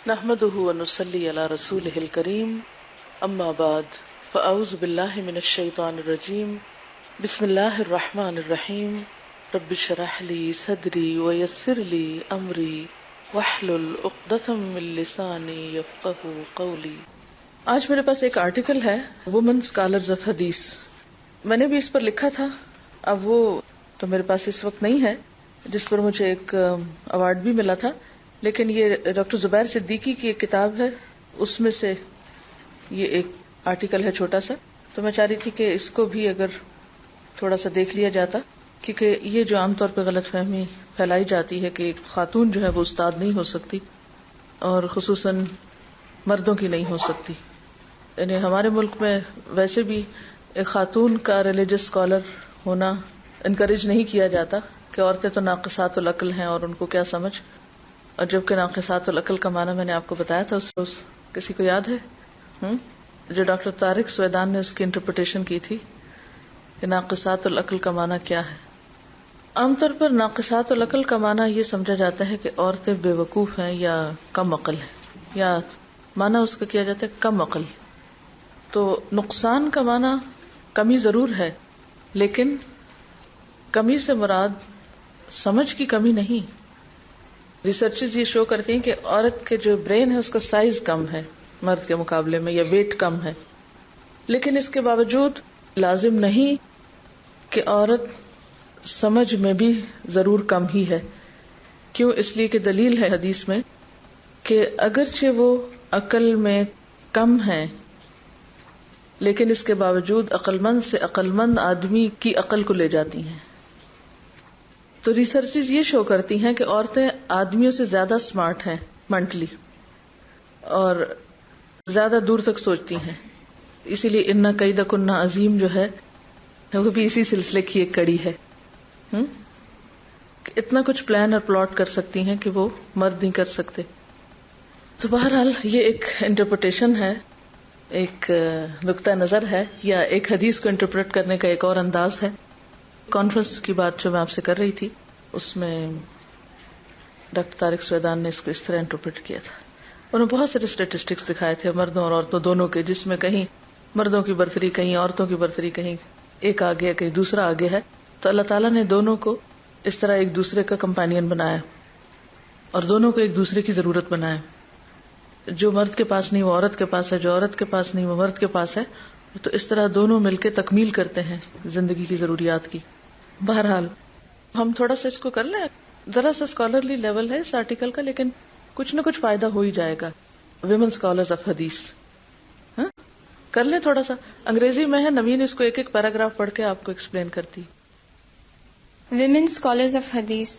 نحمده ونصلي على رسوله الكريم اما بعد فاعوذ بالله من الشيطان الرجيم بسم الله الرحمن الرحيم رب اشرح لي صدري ويسر لي امري واحلل عقدة من لساني يفقهوا قولي۔ آج میرے پاس ایک آرٹیکل ہے وومن اسکالرز آف حدیث، میں نے بھی اس پر لکھا تھا، اب وہ تو میرے پاس اس وقت نہیں ہے جس پر مجھے ایک ایوارڈ بھی ملا تھا، لیکن یہ ڈاکٹر زبیر صدیقی کی ایک کتاب ہے، اس میں سے یہ ایک آرٹیکل ہے چھوٹا سا، تو میں چاہ رہی تھی کہ اس کو بھی اگر تھوڑا سا دیکھ لیا جاتا، کیونکہ یہ جو عام طور پہ غلط فہمی پھیلائی جاتی ہے کہ ایک خاتون جو ہے وہ استاد نہیں ہو سکتی اور خصوصاً مردوں کی نہیں ہو سکتی، یعنی ہمارے ملک میں ویسے بھی ایک خاتون کا ریلیجس اسکالر ہونا انکریج نہیں کیا جاتا کہ عورتیں تو ناقصات العقل ہیں اور ان کو کیا سمجھ، اور جبکہ ناقصات العقل کا معنی میں نے آپ کو بتایا تھا اس روز، کسی کو یاد ہے جو ڈاکٹر طارق سویدان نے اس کی انٹرپریٹیشن کی تھی کہ ناقصات العقل کا معنی کیا ہے۔ عام طور پر ناقصات العقل کا معنی یہ سمجھا جاتا ہے کہ عورتیں بے وقوف ہیں یا کم عقل ہیں، یا معنی اس کا کیا جاتا ہے کم عقل، تو نقصان کا معنی کمی ضرور ہے، لیکن کمی سے مراد سمجھ کی کمی نہیں۔ ریسرچز یہ شو کرتی ہیں کہ عورت کے جو برین ہے اس کا سائز کم ہے مرد کے مقابلے میں، یا ویٹ کم ہے، لیکن اس کے باوجود لازم نہیں کہ عورت سمجھ میں بھی ضرور کم ہی ہے۔ کیوں؟ اس لیے کہ دلیل ہے حدیث میں کہ اگرچہ وہ عقل میں کم ہیں لیکن اس کے باوجود عقل مند سے عقل مند آدمی کی عقل کو لے جاتی ہیں۔ تو ریسرچز یہ شو کرتی ہیں کہ عورتیں آدمیوں سے زیادہ سمارٹ ہیں مینٹلی اور زیادہ دور تک سوچتی ہیں، اسی لیے ان کیدکن عظیم جو ہے وہ بھی اسی سلسلے کی ایک کڑی ہے، کہ اتنا کچھ پلان اور پلاٹ کر سکتی ہیں کہ وہ مرد نہیں کر سکتے۔ تو بہرحال یہ ایک انٹرپریٹیشن ہے، ایک نقطہ نظر ہے، یا ایک حدیث کو انٹرپریٹ کرنے کا ایک اور انداز ہے۔ کانفرنس کی بات جو میں آپ سے کر رہی تھی اس میں ڈاکٹر طارق سویدان نے اس کو اس طرح انٹرپریٹ کیا تھا، انہوں نے بہت سارے اسٹیٹسٹکس دکھائے تھے مردوں اور عورتوں دونوں کے، جس میں کہیں مردوں کی برتری، کہیں عورتوں کی برتری، کہیں ایک آگے ہے کہیں دوسرا آگے ہے، تو اللہ تعالیٰ نے دونوں کو اس طرح ایک دوسرے کا کمپینین بنایا اور دونوں کو ایک دوسرے کی ضرورت بنایا۔ جو مرد کے پاس نہیں وہ عورت کے پاس ہے، جو عورت کے پاس نہیں وہ مرد کے پاس ہے، تو اس طرح دونوں مل کے تکمیل کرتے ہیں زندگی کی ضروریات کی۔ بہرحال ہم تھوڑا سا اس کو کر لیں، ذرا سا اسکالرلی لیول ہے اس آرٹیکل کا، لیکن کچھ نہ کچھ فائدہ ہو ہی جائے گا۔ ویمن اسکالرز آف حدیث کر لیں تھوڑا سا، انگریزی میں ہے، نوین اس کو ایک ایک پیراگراف پڑھ کے آپ کو ایکسپلین کرتی۔ Women Scholars of Hadith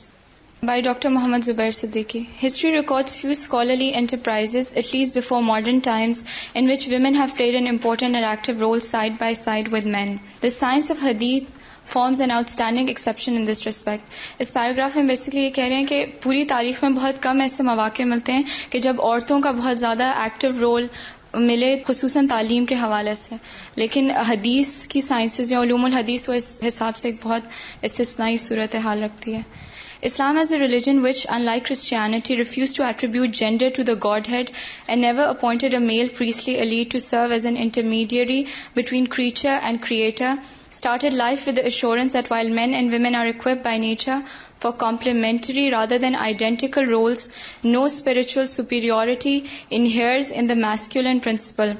by Dr. Muhammad Zubair Siddiqui. History records few scholarly enterprises, at least before modern times, in which women have played an important and active role side by side with men. The science of Hadith forms an outstanding exception in this respect. اس paragraph میں basically یہ کہہ رہے ہیں کہ پوری تاریخ میں بہت کم ایسے مواقع ملتے ہیں کہ جب عورتوں کا بہت زیادہ ایکٹیو رول ملے، خصوصاً تعلیم کے حوالے سے، لیکن حدیث کی سائنسز یا علوم الحدیث وہ اس حساب سے ایک بہت استثنائی صورتحال رکھتی ہے۔ Islam as a religion which, unlike Christianity, refused to attribute gender to the Godhead and never appointed a male priestly elite to serve as an intermediary between creature and creator, started life with the assurance that while men and women are equipped by nature for complementary rather than identical roles, no spiritual superiority inheres in the masculine principle.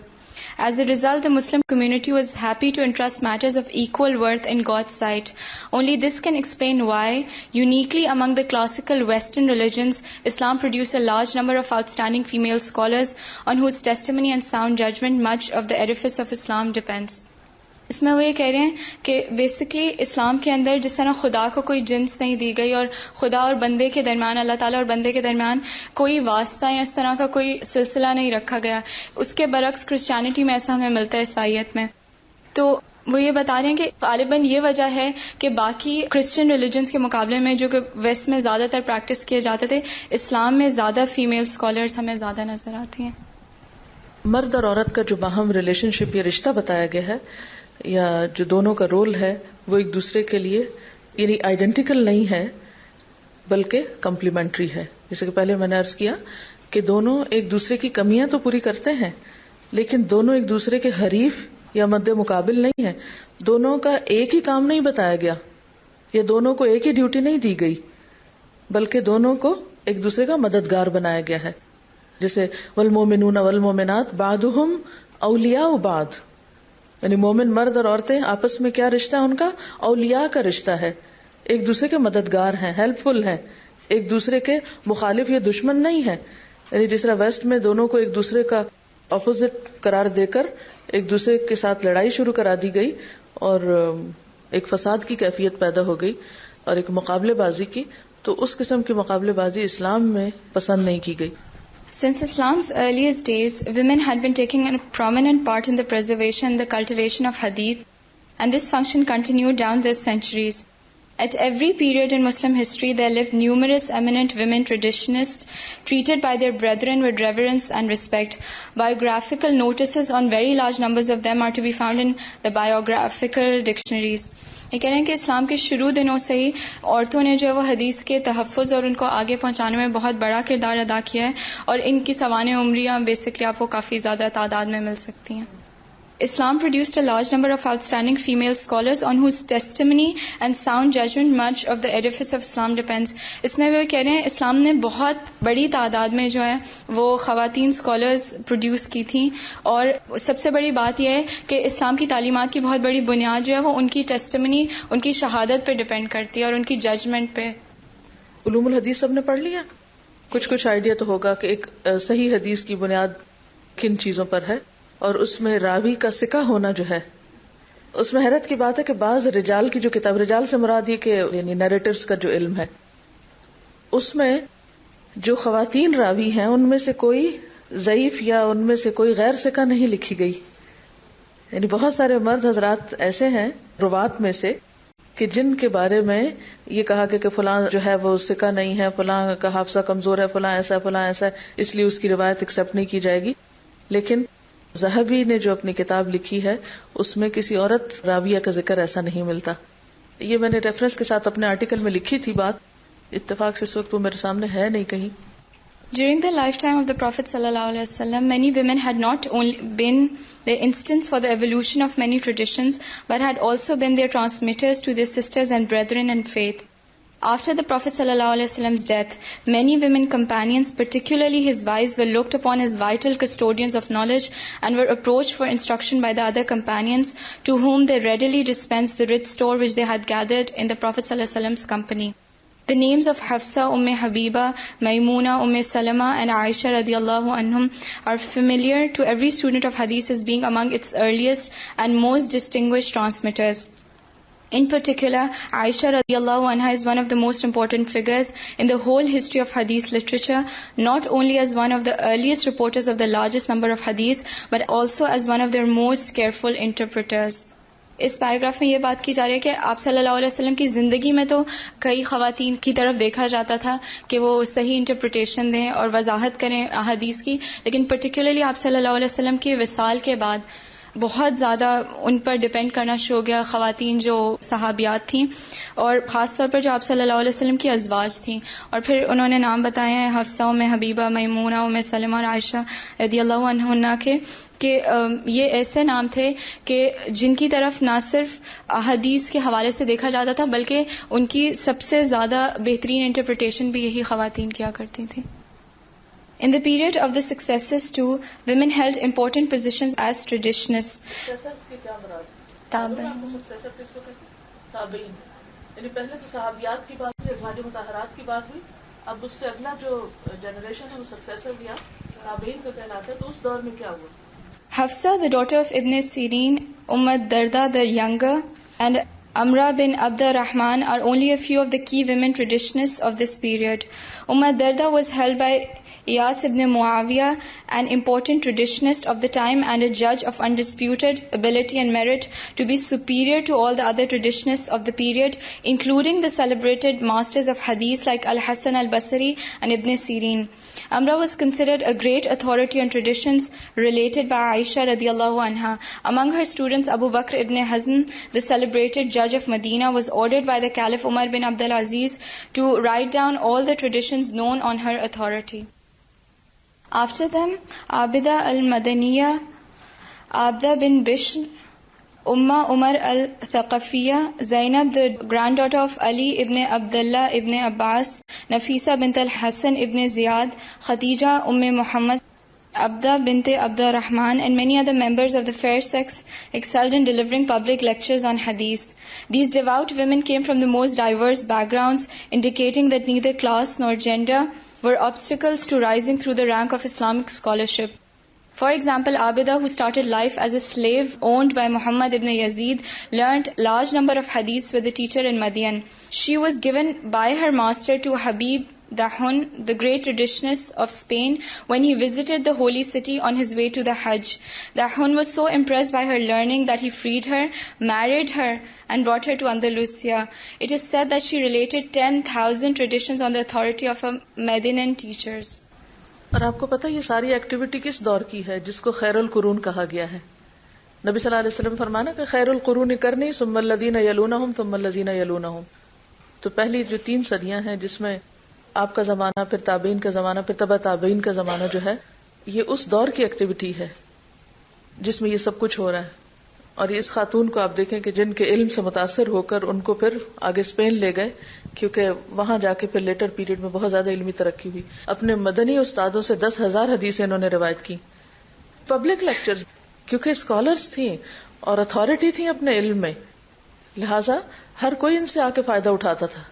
As a result, the Muslim community was happy to entrust matters of equal worth in God's sight. Only this can explain why, uniquely among the classical Western religions, Islam produced a large number of outstanding female scholars on whose testimony and sound judgment much of the edifice of Islam depends. اس میں وہ یہ کہہ رہے ہیں کہ basically اسلام کے اندر جس طرح خدا کو کوئی جنس نہیں دی گئی اور خدا اور بندے کے درمیان، اللہ تعالیٰ اور بندے کے درمیان کوئی واسطہ یا اس طرح کا کوئی سلسلہ نہیں رکھا گیا، اس کے برعکس کرسچینٹی میں ایسا ہمیں ملتا ہے عیسائیت میں۔ تو وہ یہ بتا رہے ہیں کہ غالباً یہ وجہ ہے کہ باقی کرسچن ریلیجنز کے مقابلے میں جو کہ ویسٹ میں زیادہ تر پریکٹس کیے جاتے تھے، اسلام میں زیادہ فیمیل اسکالرز ہمیں زیادہ نظر آتی ہیں۔ مرد اور عورت کا جو باہم ریلیشن شپ یا رشتہ بتایا گیا ہے، یا جو دونوں کا رول ہے، وہ ایک دوسرے کے لیے یعنی آئیڈینٹیکل نہیں ہے بلکہ کمپلیمنٹری ہے۔ جیسے کہ پہلے میں نے عرض کیا کہ دونوں ایک دوسرے کی کمیاں تو پوری کرتے ہیں، لیکن دونوں ایک دوسرے کے حریف یا مد مقابل نہیں ہیں. دونوں کا ایک ہی کام نہیں بتایا گیا یا دونوں کو ایک ہی ڈیوٹی نہیں دی گئی، بلکہ دونوں کو ایک دوسرے کا مددگار بنایا گیا ہے. جیسے والمومنون والمومنات بعضهم اولیاء بعض، یعنی مومن مرد اور عورتیں آپس میں کیا رشتہ ہے؟ ان کا اولیاء کا رشتہ ہے، ایک دوسرے کے مددگار ہیں، ہیلپ فل ہیں، ایک دوسرے کے مخالف یا دشمن نہیں ہیں. یعنی جس طرح ویسٹ میں دونوں کو ایک دوسرے کا اپوزٹ قرار دے کر ایک دوسرے کے ساتھ لڑائی شروع کرا دی گئی اور ایک فساد کی کیفیت پیدا ہو گئی اور ایک مقابلے بازی کی، تو اس قسم کی مقابلے بازی اسلام میں پسند نہیں کی گئی. Since Islam's earliest days, women had been taking a prominent part in the preservation and the cultivation of hadith, and this function continued down the centuries. At every period in Muslim history, there lived numerous eminent women traditionists, treated by their brethren with reverence and respect. Biographical notices on very large numbers of them are to be found in the biographical dictionaries. یہ کہہ رہے ہیں کہ اسلام کے شروع دنوں سے ہی عورتوں نے جو ہے وہ حدیث کے تحفظ اور ان کو آگے پہنچانے میں بہت بڑا کردار ادا کیا ہے، اور ان کی سوانح عمریاں بیسکلی آپ کو کافی زیادہ تعداد میں مل سکتی ہیں. Islam produced a large number of outstanding female scholars on whose testimony and sound judgment much of the edifice of Islam depends. اس میں وہ کہہ رہے ہیں اسلام نے بہت بڑی تعداد میں جو ہے وہ خواتین scholars پروڈیوس کی تھیں، اور سب سے بڑی بات یہ ہے کہ اسلام کی تعلیمات کی بہت بڑی بنیاد جو ہے وہ ان کی ٹیسٹمنی، ان کی شہادت پہ ڈیپینڈ کرتی ہے اور ان کی ججمنٹ پہ. علوم الحدیث سب نے پڑھ لیا، کچھ آئیڈیا تو ہوگا کہ ایک صحیح حدیث کی بنیاد کن چیزوں پر ہے، اور اس میں راوی کا ثقہ ہونا جو ہے. اس میں حیرت کی بات ہے کہ بعض رجال کی جو کتاب، رجال سے مراد یہ کہ یعنی نیریٹرز کا جو علم ہے، اس میں جو خواتین راوی ہیں ان میں سے کوئی ضعیف یا ان میں سے کوئی غیر ثقہ نہیں لکھی گئی. یعنی بہت سارے مرد حضرات ایسے ہیں روات میں سے کہ جن کے بارے میں یہ کہا کہ فلاں جو ہے وہ ثقہ نہیں ہے، فلاں کا حافظہ کمزور ہے، فلاں ایسا ہے، فلاں ایسا ہے، اس لیے اس کی روایت ایکسپٹ نہیں کی جائے گی. لیکن ذہبی نے جو اپنی کتاب لکھی ہے اس میں کسی عورت راویہ کا ذکر ایسا نہیں ملتا. یہ میں نے ریفرنس کے ساتھ اپنے آرٹیکل میں لکھی تھی بات، اتفاق سے اس وقت وہ میرے سامنے ہے نہیں کہیں. During the lifetime of the Prophet ﷺ, many women had not only been the instance for the evolution of many traditions, but had also been their transmitters to their sisters and brethren in faith. After the Prophet ﷺ's death, many women companions, particularly his wives, were looked upon as vital custodians of knowledge and were approached for instruction by the other companions, to whom they readily dispensed the rich store which they had gathered in the Prophet ﷺ's company. The names of Hafsa, Habiba, Maimuna, Salama and Aisha radiallahu anhum are familiar to every student of hadith as being among its earliest and most distinguished transmitters. In particular, Aisha radiallahu anha is one of the most important figures in the whole history of hadith literature, not only as one of the earliest reporters of the largest number of hadiths, but also as one of their most careful interpreters. اس paragraph میں یہ بات کی جا رہی ہے کہ آپ صلی اللہ علیہ وسلم کی زندگی میں تو کئی خواتین کی طرف دیکھا جاتا تھا کہ وہ صحیح انٹرپریٹیشن دیں اور وضاحت کریں احادیث کی، لیکن پرٹیکولرلی آپ صلی اللہ علیہ وسلم کے وصال کے بعد بہت زیادہ ان پر ڈپینڈ کرنا شروع ہو گیا خواتین جو صحابیات تھیں، اور خاص طور پر جو آپ صلی اللہ علیہ وسلم کی ازواج تھیں. اور پھر انہوں نے نام بتائے ہیں حفصہ، حبیبہ، میمونہ، سلمہ اور عائشہ رضی اللہ عنہن کے کہ یہ ایسے نام تھے کہ جن کی طرف نہ صرف احادیث کے حوالے سے دیکھا جاتا تھا بلکہ ان کی سب سے زیادہ بہترین انٹرپریٹیشن بھی یہی خواتین کیا کرتی تھیں. In the period of the successors too, women held important positions as traditionists. تابعین، یعنی پہلے تو صحابیات کی بات ہوئی، ازواج مطہرات کی بات ہوئی، اب اس سے اگلا جو جنریشن ہے وہ سکسیسر دیا تابعین کو کہلاتا ہے. تو اس دور میں کیا ہوا؟ Hafsa, the daughter of Ibn Sirin, Darda the younger, and Amra bin Abd al-Rahman are only a few of the key women traditionists of this period. Darda was held by Iyas ibn Muawiyah, an important traditionist of the time and a judge of undisputed ability and merit, to be superior to all the other traditionists of the period, including the celebrated masters of hadith like Al-Hasan al-Basri and Ibn Sirin. Amra was considered a great authority on traditions related by Aisha radiallahu anha. Among her students, Abu Bakr ibn Hazm, the celebrated judge of Medina, was ordered by the Caliph Umar bin Abdul Aziz to write down all the traditions known on her authority. After them, Abida al-Madaniya, Abda bin Bishr, Umma Umar al-Thaqafiyya, Zainab, the granddaughter of Ali ibn Abdullah ibn Abbas, Nafisa bint al-Hasan ibn Ziyad, Khadija Muhammad, Abda bint Abdurrahman, and many other members of the fair sex excelled in delivering public lectures on hadith. These devout women came from the most diverse backgrounds, indicating that neither class nor gender were obstacles to rising through the rank of Islamic scholarship. For example, Abida, who started life as a slave owned by Muhammad ibn Yazid, learnt large number of hadiths with a teacher in Madian. She was given by her master to Habib Dahun, the great traditionist of Spain, when he visited the holy city on his way to the Hajj. Dahun was so impressed by her learning that he freed her, married her, and brought her to Andalusia. It is said that she related 10,000 traditions on the authority of her Medinan teachers. اور آپ کو پتہ یہ ساری activity کس دور کی ہے جس کو خیر القرون کہا گیا ہے؟ نبی صلی اللہ علیہ وسلم فرمانا کہ خیر القرون کرنی ثم الذین یلونہم ثم الذین یلونہم. تو پہلی جو 3 صدیاں ہیں جس میں آپ کا زمانہ، پھر تابعین کا زمانہ، پھر تبع تابعین کا زمانہ جو ہے، یہ اس دور کی ایکٹیویٹی ہے جس میں یہ سب کچھ ہو رہا ہے. اور اس خاتون کو آپ دیکھیں کہ جن کے علم سے متاثر ہو کر ان کو پھر آگے اسپین لے گئے، کیونکہ وہاں جا کے پھر لیٹر پیریڈ میں بہت زیادہ علمی ترقی ہوئی. اپنے مدنی استادوں سے 10,000 حدیثیں انہوں نے روایت کی. پبلک لیکچر، کیونکہ اسکالرز تھیں اور اتھارٹی تھیں اپنے علم میں، لہٰذا ہر کوئی ان سے آ کے فائدہ اٹھاتا تھا.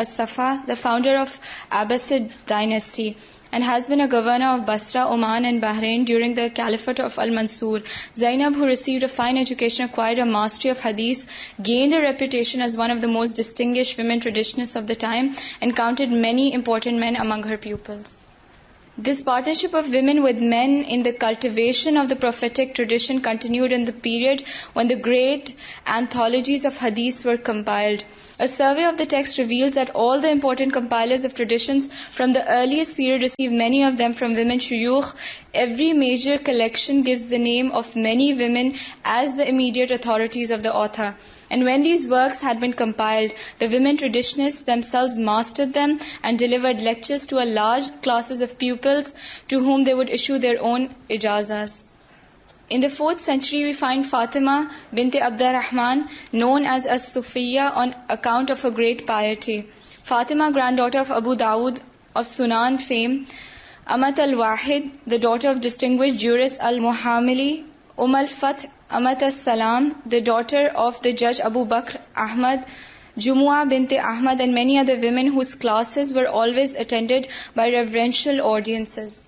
As-Safa, the founder of Abbasid dynasty, and has been a governor of Basra, Oman and Bahrain during the Caliphate of Al-Mansur. Zainab, who received a fine education, acquired a mastery of hadith, gained a reputation as one of the most distinguished women traditionists of the time, and counted many important men among her pupils. This partnership of women with men in the cultivation of the prophetic tradition continued in the period when the great anthologies of hadith were compiled. A survey of the text reveals that all the important compilers of traditions from the earliest period received many of them from women shuyukh. Every major collection gives the name of many women as the immediate authorities of the author. And when these works had been compiled, the women traditionists themselves mastered them and delivered lectures to a large classes of pupils to whom they would issue their own ijazas. In the 4th century, we find Fatima bint Abdurrahman, known as As-Sufiyya on account of her great piety. Fatima, granddaughter of Abu Dawud of Sunan fame, Amat al-Wahid, the daughter of distinguished jurist al-Muhamili, al-Fath, Amat al-Salam, the daughter of the judge Abu Bakr Ahmad, Jumu'ah bint Ahmad, and many other women whose classes were always attended by reverential audiences.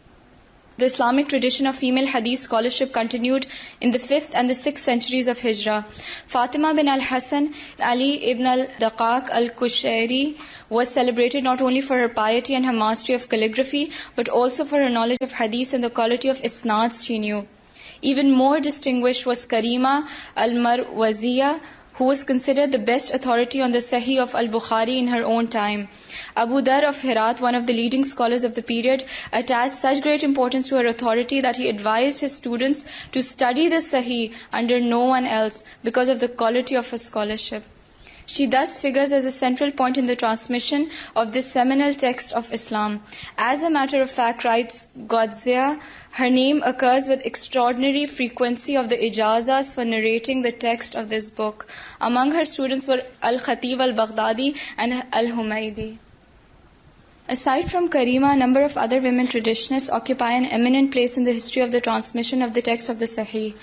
The Islamic tradition of female hadith scholarship continued in the 5th and the 6th centuries of Hijrah. Fatima bin al-Hasan Ali ibn al-Daqaq al-Kushairi was celebrated not only for her piety and her mastery of calligraphy, but also for her knowledge of hadith and the quality of isnads she knew. Even more distinguished was Karima al-Marwaziyya, who was considered the best authority on the Sahih of Al-Bukhari in her own time. Abu Dar of Herat, one of the leading scholars of the period, attached such great importance to her authority that he advised his students to study the Sahih under no one else because of the quality of her scholarship. She thus figures as a central point in the transmission of this seminal text of Islam. As a matter of fact, writes Godzia, her name occurs with extraordinary frequency of the ijazas for narrating the text of this book. Among her students were Al-Khatib al-Baghdadi and Al-Humaydi. Aside from Karima, a number of other women traditionists occupy an eminent place in the history of the transmission of the text of the Sahih.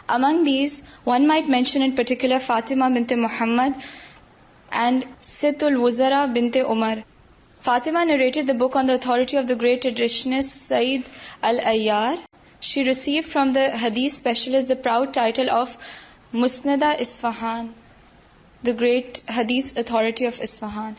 Among these, one might mention in particular Fatima bint Muhammad and Sittul Wuzara bint Umar. Fatima narrated the book on the authority of the great traditionist Sayyid al-Ayyar. She received from the hadith specialist the proud title of Musnada Isfahan, the great hadith authority of Isfahan.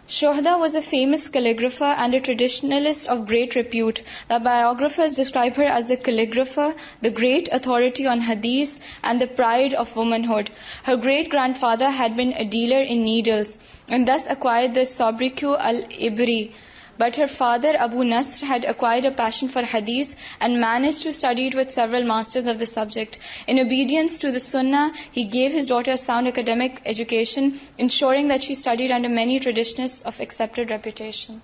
Shohda was a famous calligrapher and a traditionalist of great repute. The biographers describe her as the calligrapher, the great authority on hadith, and the pride of womanhood. Her great-grandfather had been a dealer in needles and thus acquired the sobriquet al-Ibri. But her father, Abu Nasr, had acquired a passion for hadith and managed to study it with several masters of the subject. In obedience to the Sunnah, he gave his daughter a sound academic education, ensuring that she studied under many traditionists of accepted reputation.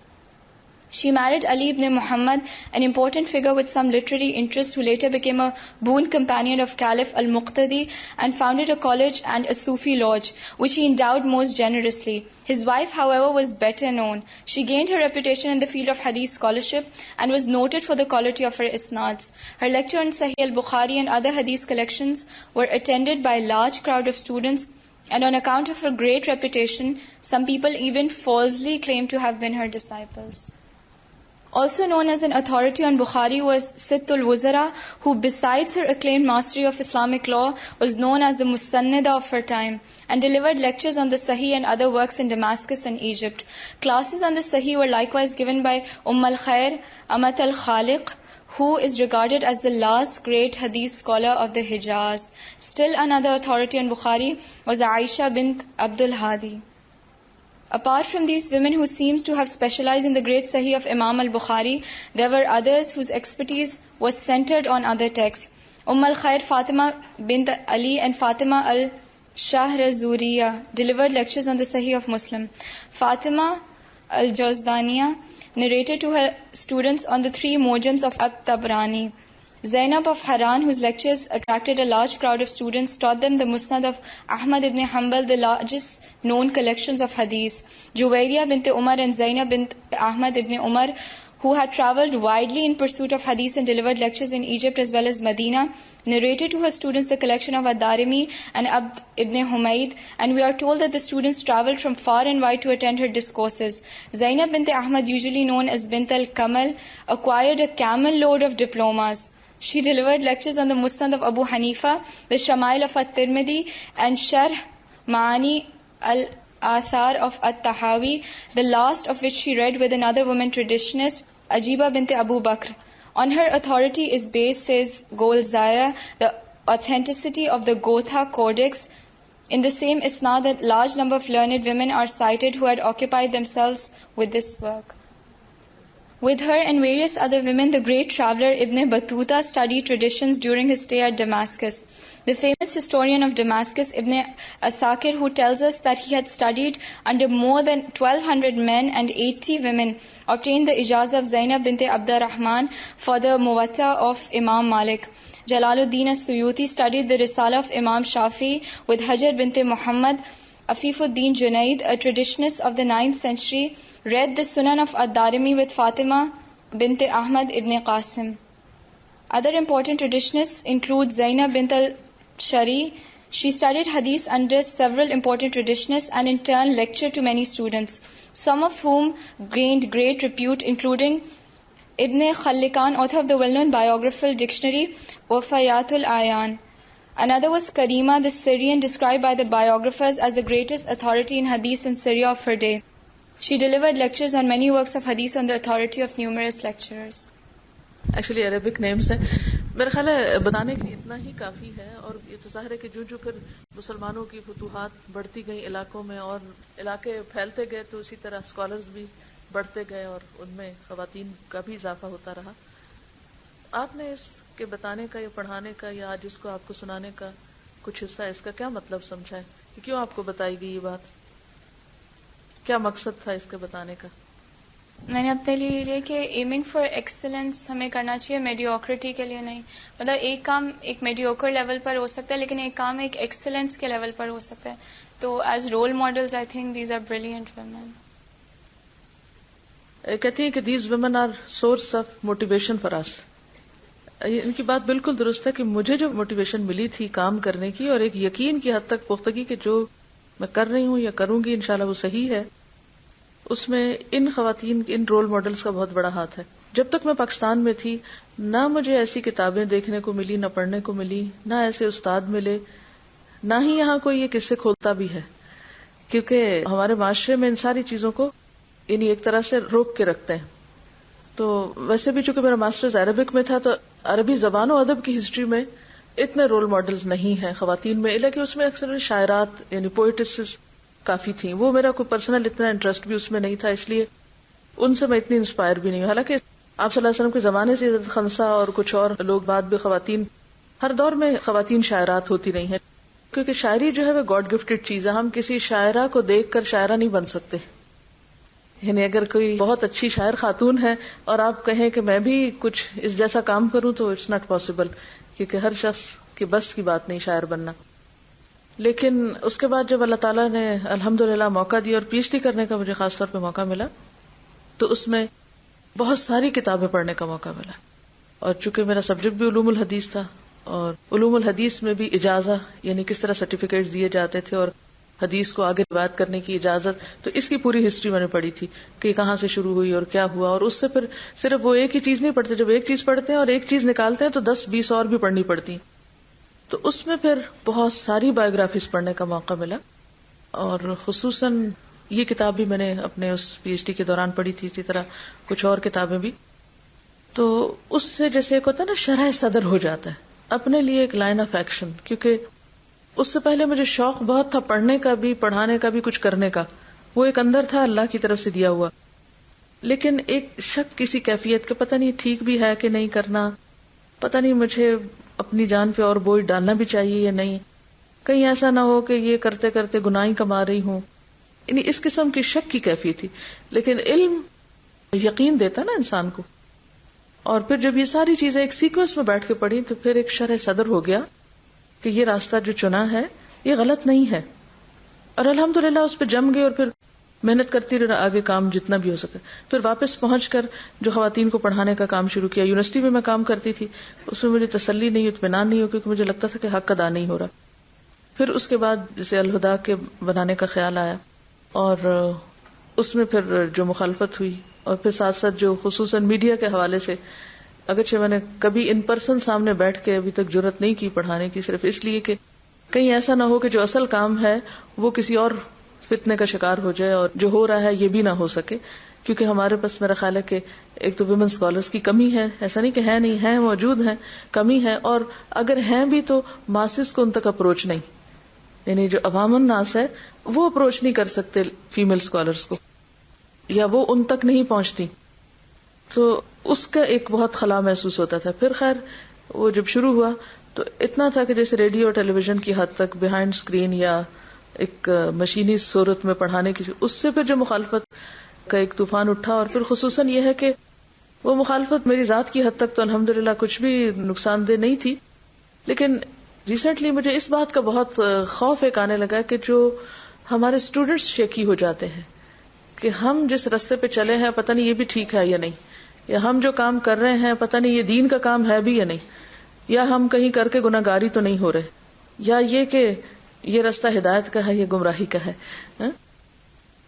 She married Ali ibn Muhammad, an important figure with some literary interest who later became a boon companion of Caliph al-Muqtadi and founded a college and a Sufi lodge, which he endowed most generously. His wife, however, was better known. She gained her reputation in the field of hadith scholarship and was noted for the quality of her isnads. Her lecture on Sahih al-Bukhari and other hadith collections were attended by a large crowd of students, and on account of her great reputation, some people even falsely claimed to have been her disciples. Also known as an authority on Bukhari was Sittul Wuzara, who besides her acclaimed mastery of Islamic law was known as the Mustannida of her time and delivered lectures on the Sahih and other works in Damascus and Egypt. Classes on the Sahih were likewise given by al-Khair Amat al-Khaliq, who is regarded as the last great hadith scholar of the Hijaz. Still another authority on Bukhari was Aisha bint Abdul Hadi. Apart from these women who seems to have specialized in the great Sahih of Imam al-Bukhari, there were others whose expertise was centered on other texts. al-Khair Fatima bint Ali and Fatima al-Shahrazuriya delivered lectures on the Sahih of Muslim. Fatima al-Jazdaniya narrated to her students on the 3 mujams of at-Tabrani. Zainab of Haran, whose lectures attracted a large crowd of students, taught them the Musnad of Ahmad ibn Hanbal, the largest known collections of hadith. Juwairiya bint Umar and Zainab bint Ahmad ibn Umar, who had travelled widely in pursuit of hadith and delivered lectures in Egypt as well as Medina, narrated to her students the collection of Ad-Darimi and Abd ibn Humayd, and we are told that the students travelled from far and wide to attend her discourses. Zainab bint Ahmad, usually known as Bint al-Kamal, acquired a camel load of diplomas. She delivered lectures on the Musnad of Abu Hanifa, the Shama'il of At-Tirmidhi, and Sharh Ma'ani al-Athar of At-Tahawi, the last of which she read with another woman traditionist, Ajiba bint Abu Bakr. On her authority is based, says Golzaya, the authenticity of the Gotha Codex. In the same isnad, a large number of learned women are cited who had occupied themselves with this work. With her and various other women, the great traveller Ibn Battuta studied traditions during his stay at Damascus. The famous historian of Damascus, Ibn Asakir, who tells us that he had studied under more than 1200 men and 80 women, obtained the ijazah of Zainab bint Abdurrahman for the Muwatta of Imam Malik. Jalaluddin as-Suyuti studied the Risala of Imam Shafi with Hajar bint Muhammad. Afifuddin Junaid, a traditionist of the 9th century, read the Sunan of Ad-Darimi with Fatima bint Ahmad ibn Qasim. Other important traditionists include Zainab bint al-Shari. She studied hadith under several important traditionists and in turn lectured to many students, some of whom gained great repute, including Ibn Khallikan, author of the well-known biographical dictionary Wafayatul Ayan. Another was Karima, the Syrian, described by the biographers as the greatest authority in hadith in Syria of her day. She delivered lectures on many works of hadith on the authority of numerous lecturers. Actually Arabic names ہیں. میرا خیال ہے بتانے کے لیے اتنا ہی کافی ہے، اور یہ تو ظاہر ہے کہ جو پھر مسلمانوں کی فتوحات بڑھتی گئی علاقوں میں اور علاقے پھیلتے گئے تو اسی طرح اسکالرز بھی بڑھتے گئے اور ان میں خواتین کا بھی اضافہ ہوتا رہا. آپ نے اس کے بتانے کا یا پڑھانے کا یا آج اس کو آپ کو سنانے کا کچھ حصہ، اس کا کیا مطلب سمجھا ہے کہ کیوں آپ کو بتائی گئی یہ بات؟ کیا مقصد تھا اس کے بتانے کا؟ میں نے اپنے لیے یہ کہ ایمنگ فار ایکسلنس ہمیں کرنا چاہیے، میڈیوکریٹی کے لیے نہیں. مطلب ایک کام ایک میڈیوکر لیول پر ہو سکتا ہے لیکن ایک کام ایک ایکسلنس کے لیول پر ہو سکتا ہے. تو as role models I think these are brilliant women. کہتی ہیں کہ these women are source of motivation for us. ان کی بات بالکل درست ہے کہ مجھے جو موٹیویشن ملی تھی کام کرنے کی اور ایک یقین کی حد تک پختگی کہ جو میں کر رہی ہوں یا کروں گی انشاءاللہ وہ صحیح ہے، اس میں ان خواتین ان رول ماڈلز کا بہت بڑا ہاتھ ہے. جب تک میں پاکستان میں تھی نہ مجھے ایسی کتابیں دیکھنے کو ملی، نہ پڑھنے کو ملی، نہ ایسے استاد ملے، نہ ہی یہاں کوئی یہ قصے کھولتا بھی ہے، کیونکہ ہمارے معاشرے میں ان ساری چیزوں کو یعنی ایک طرح سے روک کے رکھتے ہیں. تو ویسے بھی چونکہ میرا ماسٹرز عربک میں تھا تو عربی زبان و ادب کی ہسٹری میں اتنے رول ماڈلز نہیں ہیں خواتین میں، لیکن اس میں اکثر شاعرات یعنی پوئٹسز کافی تھیں. وہ میرا کوئی پرسنل اتنا انٹرسٹ بھی اس میں نہیں تھا، اس لیے ان سے میں اتنی انسپائر بھی نہیں ہوں. حالانکہ آپ صلی اللہ علیہ وسلم کے زمانے سے خنسا اور کچھ اور لوگ بعد بھی خواتین، ہر دور میں خواتین شاعرات ہوتی رہی ہیں، کیونکہ شاعری جو ہے وہ گاڈ گفٹڈ چیز ہے. ہم کسی شاعرہ کو دیکھ کر شاعرہ نہیں بن سکتے. یعنی اگر کوئی بہت اچھی شاعر خاتون ہے اور آپ کہیں کہ میں بھی کچھ اس جیسا کام کروں تو اٹس ناٹ پاسبل، کیونکہ ہر شخص کی بس کی بات نہیں شاعر بننا. لیکن اس کے بعد جب اللہ تعالیٰ نے الحمدللہ موقع دیا اور پی ایچ ڈی کرنے کا مجھے خاص طور پہ موقع ملا، تو اس میں بہت ساری کتابیں پڑھنے کا موقع ملا. اور چونکہ میرا سبجیکٹ بھی علوم الحدیث تھا، اور علوم الحدیث میں بھی اجازہ یعنی کس طرح سرٹیفکیٹس دیے جاتے تھے اور حدیث کو آگے روایت کرنے کی اجازت، تو اس کی پوری ہسٹری میں نے پڑھی تھی کہ کہاں سے شروع ہوئی اور کیا ہوا. اور اس سے پھر صرف وہ ایک ہی چیز نہیں پڑھتے، جب ایک چیز پڑھتے ہیں اور ایک چیز نکالتے ہیں تو 10-20 اور بھی پڑھنی پڑتی. تو اس میں پھر بہت ساری بایوگرافیز پڑھنے کا موقع ملا، اور خصوصاً یہ کتاب بھی میں نے اپنے اس پی ایچ ڈی کے دوران پڑھی تھی، اسی طرح کچھ اور کتابیں بھی. تو اس سے جیسے ایک ہوتا ہے نا شرح صدر ہو جاتا ہے اپنے لیے ایک لائن آف ایکشن، کیونکہ اس سے پہلے مجھے شوق بہت تھا پڑھنے کا بھی، پڑھانے کا بھی، کچھ کرنے کا، وہ ایک اندر تھا اللہ کی طرف سے دیا ہوا. لیکن ایک شک کسی کیفیت کے، پتہ نہیں ٹھیک بھی ہے کہ نہیں کرنا، پتہ نہیں مجھے اپنی جان پہ اور بوجھ ڈالنا بھی چاہیے یا نہیں، کہیں ایسا نہ ہو کہ یہ کرتے کرتے گناہ ہی کما رہی ہوں، یعنی اس قسم کی شک کی کیفیت تھی. لیکن علم یقین دیتا نا انسان کو، اور پھر جب یہ ساری چیزیں ایک سیکوینس میں بیٹھ کے پڑھی تو پھر ایک شرح صدر ہو گیا کہ یہ راستہ جو چنا ہے یہ غلط نہیں ہے. اور الحمدللہ اس پہ جم گئے اور پھر محنت کرتی رہا، آگے کام جتنا بھی ہو سکے. پھر واپس پہنچ کر جو خواتین کو پڑھانے کا کام شروع کیا، یونیورسٹی میں کام کرتی تھی، اس میں مجھے تسلی نہیں، اطمینان نہیں ہو، کیونکہ مجھے لگتا تھا کہ حق ادا نہیں ہو رہا. پھر اس کے بعد جیسے الہدا کے بنانے کا خیال آیا، اور اس میں پھر جو مخالفت ہوئی، اور پھر ساتھ ساتھ جو خصوصاً میڈیا کے حوالے سے، اگرچہ میں نے کبھی ان پرسن سامنے بیٹھ کے ابھی تک جرت نہیں کی پڑھانے کی، صرف اس لیے کہ کہیں ایسا نہ ہو کہ جو اصل کام ہے وہ کسی اور فتنے کا شکار ہو جائے اور جو ہو رہا ہے یہ بھی نہ ہو سکے. کیونکہ ہمارے پاس میرا خیال ہے کہ ایک تو ویمن اسکالرس کی کمی ہے، ایسا نہیں کہ ہے نہیں ہے، موجود ہیں، کمی ہے، اور اگر ہیں بھی تو ماسز کو ان تک اپروچ نہیں، یعنی جو عوام الناس ہے وہ اپروچ نہیں کر سکتے فیمیل اسکالرس کو، یا وہ ان تک نہیں پہنچتی. تو اس کا ایک بہت خلا محسوس ہوتا تھا. پھر خیر وہ جب شروع ہوا تو اتنا تھا کہ جیسے ریڈیو اور ٹیلی ویژن کی حد تک بیہائنڈ اسکرین یا ایک مشینی صورت میں پڑھانے کی، اس سے پھر جو مخالفت کا ایک طوفان اٹھا. اور پھر خصوصاً یہ ہے کہ وہ مخالفت میری ذات کی حد تک تو الحمدللہ کچھ بھی نقصان دہ نہیں تھی، لیکن ریسنٹلی مجھے اس بات کا بہت خوف ایک آنے لگا کہ جو ہمارے اسٹوڈینٹس شیکی ہو جاتے ہیں کہ ہم جس راستے پہ چلے ہیں پتہ نہیں یہ بھی ٹھیک ہے یا نہیں، یا ہم جو کام کر رہے ہیں پتہ نہیں یہ دین کا کام ہے بھی یا نہیں، یا ہم کہیں کر کے گناہگاری تو نہیں ہو رہے، یا یہ کہ یہ راستہ ہدایت کا ہے یا گمراہی کا ہے.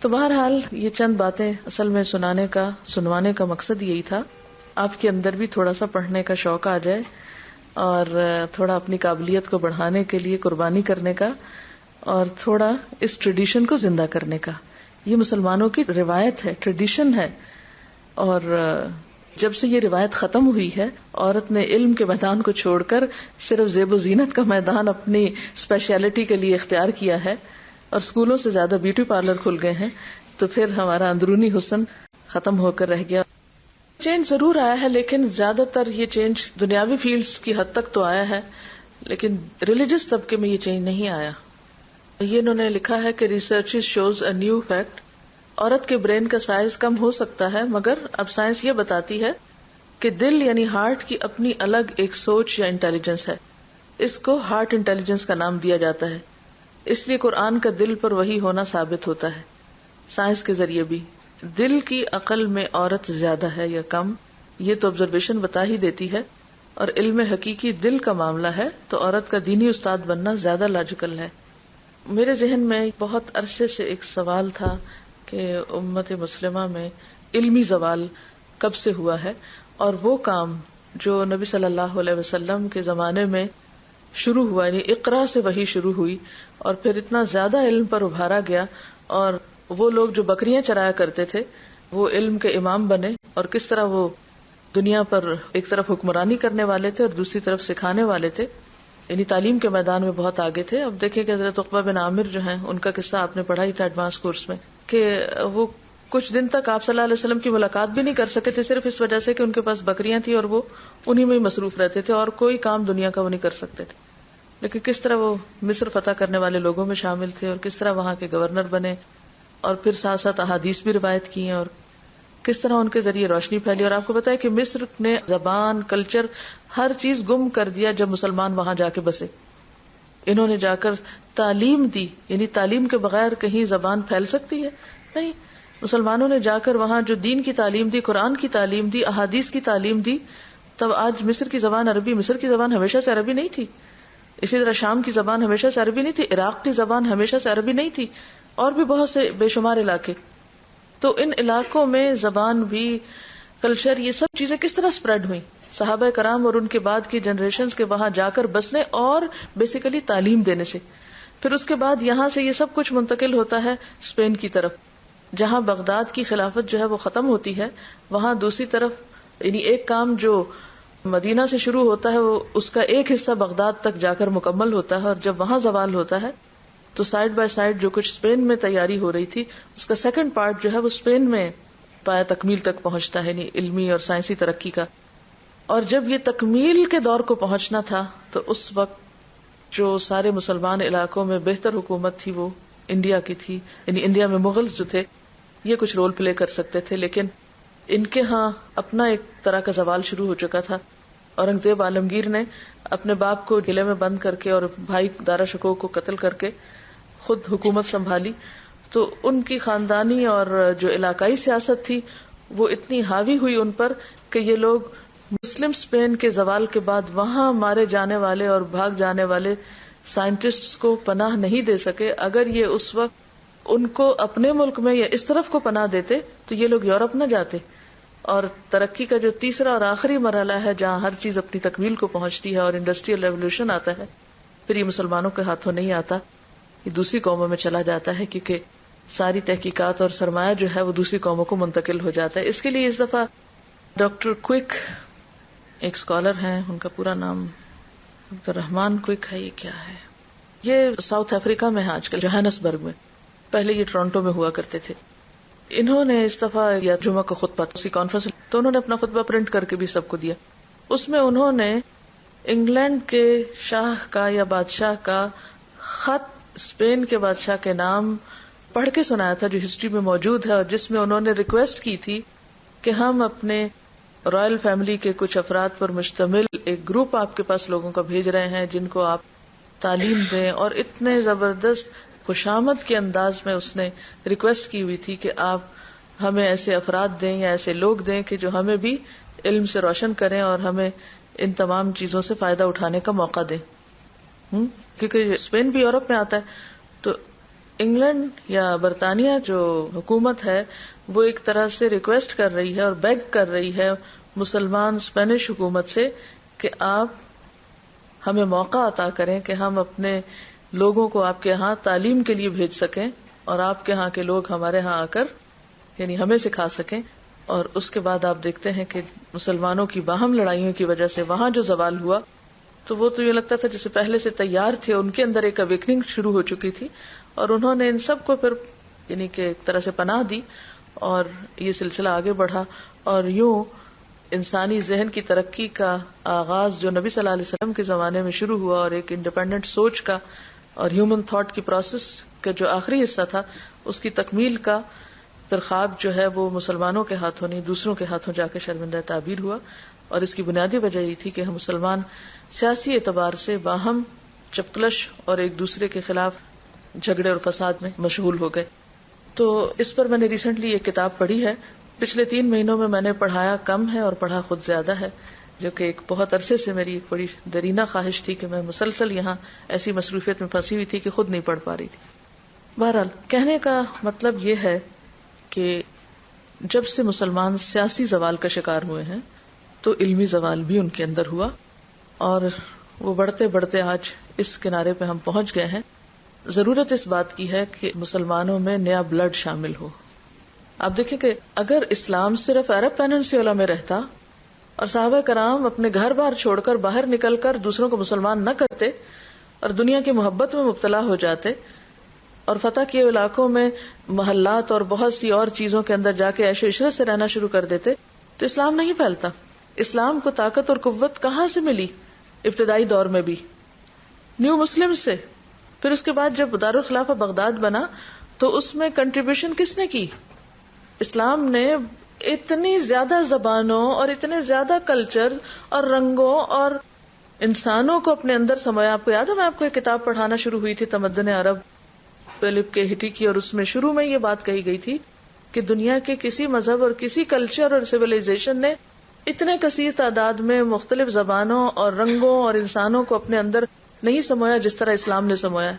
تو بہرحال یہ چند باتیں اصل میں سنوانے کا مقصد یہی تھا، آپ کے اندر بھی تھوڑا سا پڑھنے کا شوق آ جائے اور تھوڑا اپنی قابلیت کو بڑھانے کے لیے قربانی کرنے کا، اور تھوڑا اس ٹریڈیشن کو زندہ کرنے کا. یہ مسلمانوں کی روایت ہے، ٹریڈیشن ہے، اور جب سے یہ روایت ختم ہوئی ہے عورت نے علم کے میدان کو چھوڑ کر صرف زیب و زینت کا میدان اپنی اسپیشلٹی کے لیے اختیار کیا ہے، اور اسکولوں سے زیادہ بیوٹی پارلر کھل گئے ہیں، تو پھر ہمارا اندرونی حسن ختم ہو کر رہ گیا. چینج ضرور آیا ہے، لیکن زیادہ تر یہ چینج دنیاوی فیلڈز کی حد تک تو آیا ہے، لیکن ریلیجس طبقے میں یہ چینج نہیں آیا. یہ انہوں نے لکھا ہے کہ research shows a new fact, عورت کے برین کا سائز کم ہو سکتا ہے، مگر اب سائنس یہ بتاتی ہے کہ دل یعنی ہارٹ کی اپنی الگ ایک سوچ یا انٹیلیجنس ہے. اس کو ہارٹ انٹیلیجنس کا نام دیا جاتا ہے. اس لیے قرآن کا دل پر وحی ہونا ثابت ہوتا ہے. سائنس کے ذریعے بھی دل کی عقل میں عورت زیادہ ہے یا کم، یہ تو آبزرویشن بتا ہی دیتی ہے، اور علم حقیقی دل کا معاملہ ہے تو عورت کا دینی استاد بننا زیادہ لاجیکل ہے. میرے ذہن میں بہت عرصے سے ایک سوال تھا کہ امت مسلمہ میں علمی زوال کب سے ہوا ہے، اور وہ کام جو نبی صلی اللہ علیہ وسلم کے زمانے میں شروع ہوا، یعنی اقرا سے وحی شروع ہوئی، اور پھر اتنا زیادہ علم پر ابھارا گیا، اور وہ لوگ جو بکریاں چرایا کرتے تھے وہ علم کے امام بنے، اور کس طرح وہ دنیا پر ایک طرف حکمرانی کرنے والے تھے اور دوسری طرف سکھانے والے تھے، یعنی تعلیم کے میدان میں بہت آگے تھے. اب دیکھیں کہ حضرت عقبہ بن عامر جو ہیں، ان کا قصہ آپ نے پڑھا ہی تھا ایڈوانس کورس میں، کہ وہ کچھ دن تک آپ صلی اللہ علیہ وسلم کی ملاقات بھی نہیں کر سکے تھے، صرف اس وجہ سے کہ ان کے پاس بکریاں تھیں اور وہ انہی میں ہی مصروف رہتے تھے، اور کوئی کام دنیا کا وہ نہیں کر سکتے تھے. لیکن کس طرح وہ مصر فتح کرنے والے لوگوں میں شامل تھے، اور کس طرح وہاں کے گورنر بنے، اور پھر ساتھ ساتھ احادیث بھی روایت کی ہیں، اور کس طرح ان کے ذریعے روشنی پھیلی. اور آپ کو پتا ہے کہ مصر نے زبان، کلچر، ہر چیز گم کر دیا جب مسلمان وہاں جا کے بسے. انہوں نے جا کر تعلیم دی، یعنی تعلیم کے بغیر کہیں زبان پھیل سکتی ہے؟ نہیں. مسلمانوں نے جا کر وہاں جو دین کی تعلیم دی، قرآن کی تعلیم دی، احادیث کی تعلیم دی. تب آج مصر کی زبان عربی، مصر کی زبان ہمیشہ سے عربی نہیں تھی. اسی طرح شام کی زبان ہمیشہ سے عربی نہیں تھی، عراق کی زبان ہمیشہ سے عربی نہیں تھی، اور بھی بہت سے بے شمار علاقے. تو ان علاقوں میں زبان بھی، کلچر، یہ سب چیزیں کس طرح سپریڈ ہوئی؟ صحابہ کرام اور ان کے بعد کی جنریشنز کے وہاں جا کر بسنے اور بیسیکلی تعلیم دینے سے. پھر اس کے بعد یہاں سے یہ سب کچھ منتقل ہوتا ہے اسپین کی طرف، جہاں بغداد کی خلافت جو ہے وہ ختم ہوتی ہے. وہاں دوسری طرف یعنی ایک کام جو مدینہ سے شروع ہوتا ہے وہ اس کا ایک حصہ بغداد تک جا کر مکمل ہوتا ہے، اور جب وہاں زوال ہوتا ہے تو سائڈ بائی سائڈ جو کچھ اسپین میں تیاری ہو رہی تھی اس کا سیکنڈ پارٹ جو ہے وہ اسپین میں پایا تکمیل تک پہنچتا ہے، یعنی علمی اور سائنسی ترقی کا. اور جب یہ تکمیل کے دور کو پہنچنا تھا تو اس وقت جو سارے مسلمان علاقوں میں بہتر حکومت تھی وہ انڈیا کی تھی. یعنی انڈیا میں مغلز جو تھے یہ کچھ رول پلے کر سکتے تھے، لیکن ان کے ہاں اپنا ایک طرح کا زوال شروع ہو چکا تھا. اورنگزیب عالمگیر نے اپنے باپ کو قلعے میں بند کر کے اور بھائی دارا شکوہ کو قتل کر کے خود حکومت سنبھالی. تو ان کی خاندانی اور جو علاقائی سیاست تھی وہ اتنی حاوی ہوئی ان پر کہ یہ لوگ مسلم اسپین کے زوال کے بعد وہاں مارے جانے والے اور بھاگ جانے والے سائنٹسٹس کو پناہ نہیں دے سکے. اگر یہ اس وقت ان کو اپنے ملک میں یا اس طرف کو پناہ دیتے تو یہ لوگ یورپ نہ جاتے. اور ترقی کا جو تیسرا اور آخری مرحلہ ہے جہاں ہر چیز اپنی تکمیل کو پہنچتی ہے اور انڈسٹریل ریولوشن آتا ہے، پھر یہ مسلمانوں کے ہاتھوں نہیں آتا، یہ دوسری قوموں میں چلا جاتا ہے، کیونکہ ساری تحقیقات اور سرمایہ جو ہے وہ دوسری قوموں کو منتقل ہو جاتا ہے. اس کے لیے اس دفعہ ڈاکٹر کوئک ایک اسکالر ہیں، ان کا پورا نام عبد الرحمان کوئک ہے. یہ کیا ہے؟ یہ ساؤتھ افریقہ میں ہے آج کل، جوہانسبرگ میں. پہلے یہ ٹورانٹو میں ہوا کرتے تھے. انہوں نے اس دفعہ یا جمعہ کو خطبہ اسی کانفرنس تو انہوں نے اپنا خطبہ پرنٹ کر کے بھی سب کو دیا. اس میں انہوں نے انگلینڈ کے شاہ کا یا بادشاہ کا خط اسپین کے بادشاہ کے نام پڑھ کے سنایا تھا جو ہسٹری میں موجود ہے، اور جس میں انہوں نے ریکویسٹ کی تھی کہ ہم اپنے رائل فیملی کے کچھ افراد پر مشتمل ایک گروپ آپ کے پاس لوگوں کا بھیج رہے ہیں جن کو آپ تعلیم دیں. اور اتنے زبردست خوشامد کے انداز میں اس نے ریکویسٹ کی ہوئی تھی کہ آپ ہمیں ایسے افراد دیں یا ایسے لوگ دیں کہ جو ہمیں بھی علم سے روشن کریں اور ہمیں ان تمام چیزوں سے فائدہ اٹھانے کا موقع دیں. کیونکہ اسپین بھی یورپ میں آتا ہے، تو انگلینڈ یا برطانیہ جو حکومت ہے وہ ایک طرح سے ریکویسٹ کر رہی ہے اور بیگ کر رہی ہے مسلمان اسپینش حکومت سے کہ آپ ہمیں موقع عطا کریں کہ ہم اپنے لوگوں کو آپ کے ہاں تعلیم کے لیے بھیج سکیں اور آپ کے ہاں کے لوگ ہمارے ہاں آ کر یعنی ہمیں سکھا سکیں. اور اس کے بعد آپ دیکھتے ہیں کہ مسلمانوں کی باہم لڑائیوں کی وجہ سے وہاں جو زوال ہوا تو وہ تو یہ لگتا تھا جیسے پہلے سے تیار تھے، ان کے اندر ایک اویکننگ شروع ہو چکی تھی، اور انہوں نے ان سب کو پھر یعنی کہ ایک طرح سے پناہ دی اور یہ سلسلہ آگے بڑھا. اور یوں انسانی ذہن کی ترقی کا آغاز جو نبی صلی اللہ علیہ وسلم کے زمانے میں شروع ہوا اور ایک انڈیپینڈنٹ سوچ کا اور ہیومن تھاٹ کی پروسیس کا جو آخری حصہ تھا اس کی تکمیل کا پھر خواب جو ہے وہ مسلمانوں کے ہاتھوں نہیں دوسروں کے ہاتھوں جا کے شرمندہ تعبیر ہوا. اور اس کی بنیادی وجہ یہ تھی کہ ہم مسلمان سیاسی اعتبار سے باہم چپکلش اور ایک دوسرے کے خلاف جھگڑے اور فساد میں مشغول ہو گئے. تو اس پر میں نے ریسنٹلی ایک کتاب پڑھی ہے، پچھلے 3 مہینوں میں نے پڑھایا کم ہے اور پڑھا خود زیادہ ہے، جو کہ ایک بہت عرصے سے میری ایک بڑی درینہ خواہش تھی کہ میں مسلسل یہاں ایسی مصروفیت میں پھنسی ہوئی تھی کہ خود نہیں پڑھ پا رہی تھی. بہرحال کہنے کا مطلب یہ ہے کہ جب سے مسلمان سیاسی زوال کا شکار ہوئے ہیں تو علمی زوال بھی ان کے اندر ہوا، اور وہ بڑھتے بڑھتے آج اس کنارے پہ ہم پہنچ گئے ہیں. ضرورت اس بات کی ہے کہ مسلمانوں میں نیا بلڈ شامل ہو. آپ دیکھیں کہ اگر اسلام صرف عرب پیننسیولا میں رہتا اور صحابہ کرام اپنے گھر بار چھوڑ کر باہر نکل کر دوسروں کو مسلمان نہ کرتے اور دنیا کی محبت میں مبتلا ہو جاتے اور فتح کیے علاقوں میں محلات اور بہت سی اور چیزوں کے اندر جا کے عیش و عشرت سے رہنا شروع کر دیتے تو اسلام نہیں پھیلتا. اسلام کو طاقت اور قوت کہاں سے ملی؟ ابتدائی دور میں بھی نیو مسلم سے. پھر اس کے بعد جب دارالخلافہ بغداد بنا تو اس میں کنٹریبیوشن کس نے کی؟ اسلام نے اتنی زیادہ زبانوں اور اتنے زیادہ کلچر اور رنگوں اور انسانوں کو اپنے اندر سمایا. آپ کو یاد ہے میں آپ کو ایک کتاب پڑھانا شروع ہوئی تھی تمدن عرب فلپ کے ہٹی کی, اور اس میں شروع میں یہ بات کہی گئی تھی کہ دنیا کے کسی مذہب اور کسی کلچر اور سویلائزیشن نے اتنے کثیر تعداد میں مختلف زبانوں اور رنگوں اور انسانوں کو اپنے اندر نہیں سمویا جس طرح اسلام نے سمویا.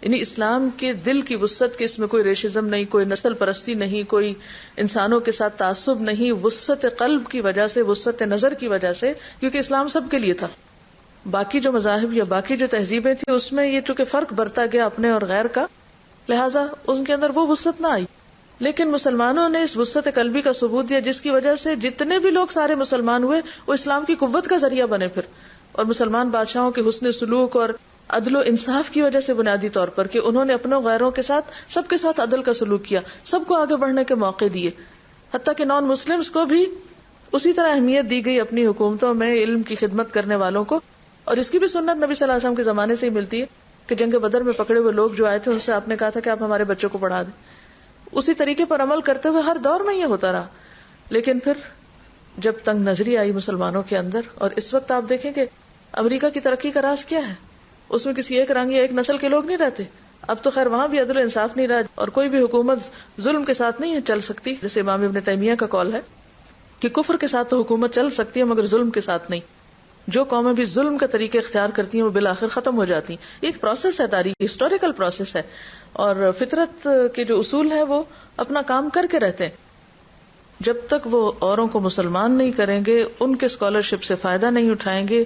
یعنی اسلام کے دل کی وسعت کے اس میں کوئی ریشزم نہیں, کوئی نسل پرستی نہیں, کوئی انسانوں کے ساتھ تعصب نہیں, وسعت قلب کی وجہ سے, وسعت نظر کی وجہ سے, کیونکہ اسلام سب کے لیے تھا. باقی جو مذاہب یا باقی جو تہذیبیں تھیں اس میں یہ چونکہ فرق برتا گیا اپنے اور غیر کا, لہٰذا ان کے اندر وہ وسعت نہ آئی. لیکن مسلمانوں نے اس وسعت قلبی کا ثبوت دیا جس کی وجہ سے جتنے بھی لوگ سارے مسلمان ہوئے وہ اسلام کی قوت کا ذریعہ بنے پھر, اور مسلمان بادشاہوں کے حسن سلوک اور عدل و انصاف کی وجہ سے بنیادی طور پر کہ انہوں نے اپنوں غیروں کے ساتھ سب کے ساتھ عدل کا سلوک کیا, سب کو آگے بڑھنے کے موقع دیے, حتیٰ کہ نان مسلمز کو بھی اسی طرح اہمیت دی گئی اپنی حکومتوں میں علم کی خدمت کرنے والوں کو. اور اس کی بھی سنت نبی صلی اللہ علیہ وسلم کے زمانے سے ہی ملتی ہے کہ جنگ بدر میں پکڑے ہوئے لوگ جو آئے تھے ان سے آپ نے کہا تھا کہ آپ ہمارے بچوں کو پڑھا دیں. اسی طریقے پر عمل کرتے ہوئے ہر دور میں یہ ہوتا رہا. لیکن پھر جب تنگ نظری آئی مسلمانوں کے اندر, اور اس وقت آپ دیکھیں کہ امریکہ کی ترقی کا راز کیا ہے, اس میں کسی ایک رنگ یا ایک نسل کے لوگ نہیں رہتے. اب تو خیر وہاں بھی عدل و انصاف نہیں رہا, اور کوئی بھی حکومت ظلم کے ساتھ نہیں چل سکتی, جیسے امام ابن تیمیہ کا قول ہے کہ کفر کے ساتھ تو حکومت چل سکتی ہے مگر ظلم کے ساتھ نہیں. جو قومیں بھی ظلم کا طریقے اختیار کرتی ہیں وہ بالآخر ختم ہو جاتی ہیں. ایک پروسیس ہے, تاریخ ہسٹوریکل پروسیس ہے, اور فطرت کے جو اصول ہیں وہ اپنا کام کر کے رہتے ہیں. جب تک وہ اوروں کو مسلمان نہیں کریں گے, ان کے اسکالرشپ سے فائدہ نہیں اٹھائیں گے,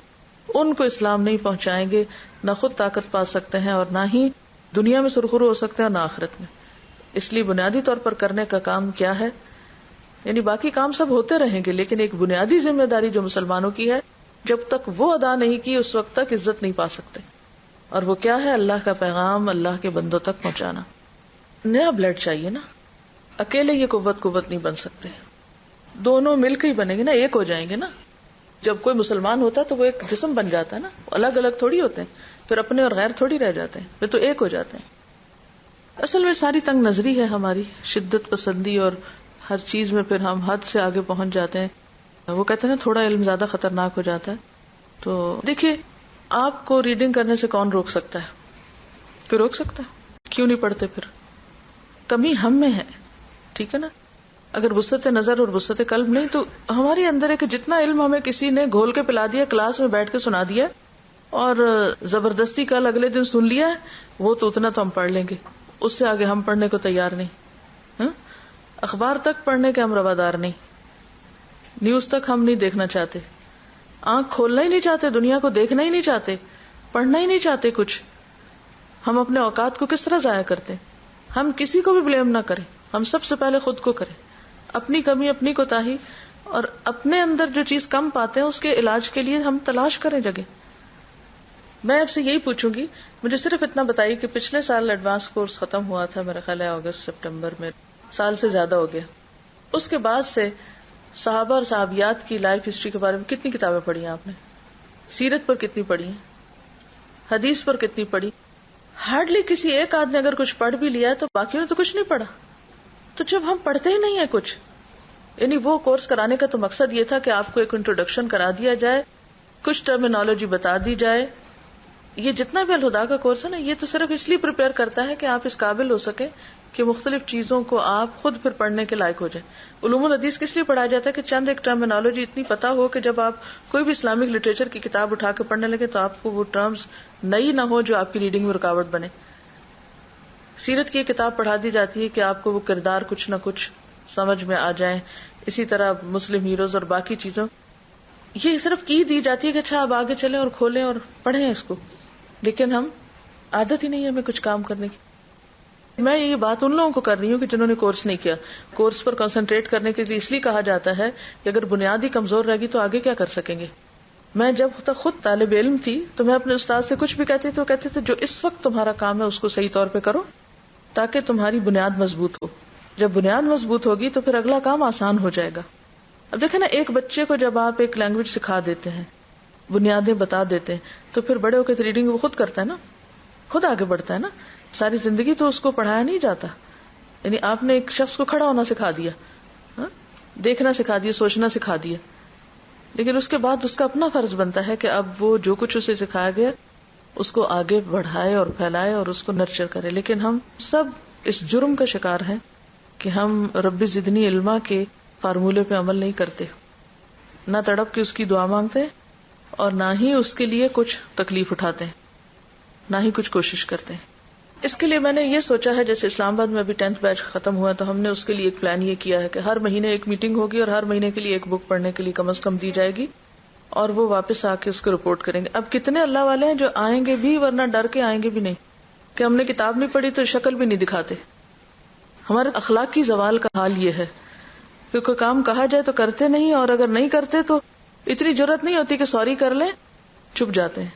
ان کو اسلام نہیں پہنچائیں گے, نہ خود طاقت پا سکتے ہیں اور نہ ہی دنیا میں سرخرو ہو سکتے ہیں اور نہ آخرت میں. اس لیے بنیادی طور پر کرنے کا کام کیا ہے, یعنی باقی کام سب ہوتے رہیں گے لیکن ایک بنیادی ذمہ داری جو مسلمانوں کی ہے, جب تک وہ ادا نہیں کی اس وقت تک عزت نہیں پا سکتے. اور وہ کیا ہے؟ اللہ کا پیغام اللہ کے بندوں تک پہنچانا. نیا بلڈ چاہیے نا, اکیلے یہ قوت نہیں بن سکتے, دونوں مل کے ہی بنیں گے نا, ایک ہو جائیں گے نا. جب کوئی مسلمان ہوتا ہے تو وہ ایک جسم بن جاتا ہے نا, الگ الگ تھوڑی ہوتے ہیں, پھر اپنے اور غیر تھوڑی رہ جاتے ہیں, پھر تو ایک ہو جاتے ہیں. اصل میں ساری تنگ نظری ہے ہماری, شدت پسندی, اور ہر چیز میں پھر ہم حد سے آگے پہنچ جاتے ہیں. وہ کہتے ہیں نا تھوڑا علم زیادہ خطرناک ہو جاتا ہے. تو دیکھیے آپ کو ریڈنگ کرنے سے کون روک سکتا ہے؟ کوئی روک سکتا ہے؟ کیوں نہیں پڑھتے؟ پھر کمی ہم میں ہے, ٹھیک ہے نا. اگر وسعت نظر اور وسعت قلب نہیں تو ہمارے اندر ہے کہ جتنا علم ہمیں کسی نے گھول کے پلا دیا, کلاس میں بیٹھ کے سنا دیا اور زبردستی کل اگلے دن سن لیا ہے, وہ تو اتنا تو ہم پڑھ لیں گے, اس سے آگے ہم پڑھنے کو تیار نہیں. اخبار تک پڑھنے کے ہم روادار نہیں, نیوز تک ہم نہیں دیکھنا چاہتے, آنکھ کھولنا ہی نہیں چاہتے, دنیا کو دیکھنا ہی نہیں چاہتے, پڑھنا ہی نہیں چاہتے کچھ. ہم اپنے اوقات کو کس طرح ضائع کرتے ہیں؟ ہم کسی کو بھی بلیم نہ کریں, ہم سب سے پہلے خود کو کریں. اپنی کمی, اپنی کوتاہی اور اپنے اندر جو چیز کم پاتے ہیں اس کے علاج کے لیے ہم تلاش کریں جگہ. میں آپ سے یہی پوچھوں گی, مجھے صرف اتنا بتائیے کہ پچھلے سال ایڈوانس کورس ختم ہوا تھا, میرا خیال ہے اگست سپٹمبر میں, سال سے زیادہ ہو گیا. اس کے بعد سے صحابہ اور صحابیات کی لائف ہسٹری کے بارے میں کتنی کتابیں پڑھی ہیں آپ نے؟ سیرت پر کتنی پڑھی ہیں؟ حدیث پر کتنی پڑھی؟ ہارڈلی کسی ایک آدمی اگر کچھ پڑھ بھی لیا ہے تو باقیوں نے تو کچھ نہیں پڑھا. تو جب ہم پڑھتے ہی نہیں ہیں کچھ, یعنی وہ کورس کرانے کا تو مقصد یہ تھا کہ آپ کو ایک انٹروڈکشن کرا دیا جائے, کچھ ٹرمینالوجی بتا دی جائے. یہ جتنا بھی الہدا کا کورس ہے نا, یہ تو صرف اس لیے پریپیئر کرتا ہے کہ آپ اس قابل ہو سکے کہ مختلف چیزوں کو آپ خود پھر پڑھنے کے لائق ہو جائیں. علوم الحدیث کس لیے پڑھایا جاتا ہے کہ چند ایک ٹرمینالوجی اتنی پتا ہو کہ جب آپ کوئی بھی اسلامک لٹریچر کی کتاب اٹھا کے پڑھنے لگے تو آپ کو وہ ٹرمز نئی نہ ہو جو آپ کی ریڈنگ میں رکاوٹ بنے. سیرت کی کتاب پڑھا دی جاتی ہے کہ آپ کو وہ کردار کچھ نہ کچھ سمجھ میں آ جائیں. اسی طرح مسلم ہیروز اور باقی چیزوں, یہ صرف کی دی جاتی ہے کہ اچھا آپ آگے چلیں اور کھولیں اور پڑھیں اس کو, لیکن ہم عادت ہی نہیں ہے ہمیں کچھ کام کرنے کی. میں یہ بات ان لوگوں کو کر رہی ہوں کہ جنہوں نے کورس نہیں کیا. کورس پر کنسنٹریٹ کرنے کے لیے اس لیے کہا جاتا ہے کہ اگر بنیادی کمزور رہ گی تو آگے کیا کر سکیں گے. میں جب تک خود طالب علم تھی تو میں اپنے استاد سے کچھ بھی کہتی تو کہتے تھے جو اس وقت تمہارا کام ہے اس کو صحیح طور پہ کرو تاکہ تمہاری بنیاد مضبوط ہو. جب بنیاد مضبوط ہوگی تو پھر اگلا کام آسان ہو جائے گا. اب دیکھیں نا, ایک بچے کو جب آپ ایک لینگویج سکھا دیتے ہیں, بنیادیں بتا دیتے ہیں, تو پھر بڑے ہو کے ریڈنگ وہ خود کرتا ہے نا, خود آگے بڑھتا ہے نا. ساری زندگی تو اس کو پڑھایا نہیں جاتا, یعنی آپ نے ایک شخص کو کھڑا ہونا سکھا دیا, دیکھنا سکھا دیا, سوچنا سکھا دیا, لیکن اس کے بعد اس کا اپنا فرض بنتا ہے کہ اب وہ جو کچھ اسے سکھایا گیا اس کو آگے بڑھائے اور پھیلائے اور اس کو نرچر کرے. لیکن ہم سب اس جرم کا شکار ہیں کہ ہم رب زدنی علما کے فارمولے پہ عمل نہیں کرتے, نہ تڑپ کے اس کی دعا مانگتے اور نہ ہی اس کے لیے کچھ تکلیف اٹھاتے ہیں, نہ ہی کچھ کوشش کرتے ہیں. اس کے لیے میں نے یہ سوچا ہے, جیسے اسلام آباد میں ابھی 10th بیچ ختم ہوا تو ہم نے اس کے لیے ایک پلان یہ کیا ہے کہ ہر مہینے ایک میٹنگ ہوگی اور ہر مہینے کے لیے ایک بک پڑھنے کے لیے کم از کم دی جائے گی اور وہ واپس آ کے اس کو رپورٹ کریں گے. اب کتنے اللہ والے ہیں جو آئیں گے بھی ورنہ ڈر کے آئیں گے بھی نہیں کہ ہم نے کتاب نہیں پڑھی تو شکل بھی نہیں دکھاتے. ہمارے اخلاقی زوال کا حال یہ ہے کہ کوئی کام کہا جائے تو کرتے نہیں, اور اگر نہیں کرتے تو اتنی جرت نہیں ہوتی کہ سوری کر لیں, چھپ جاتے ہیں.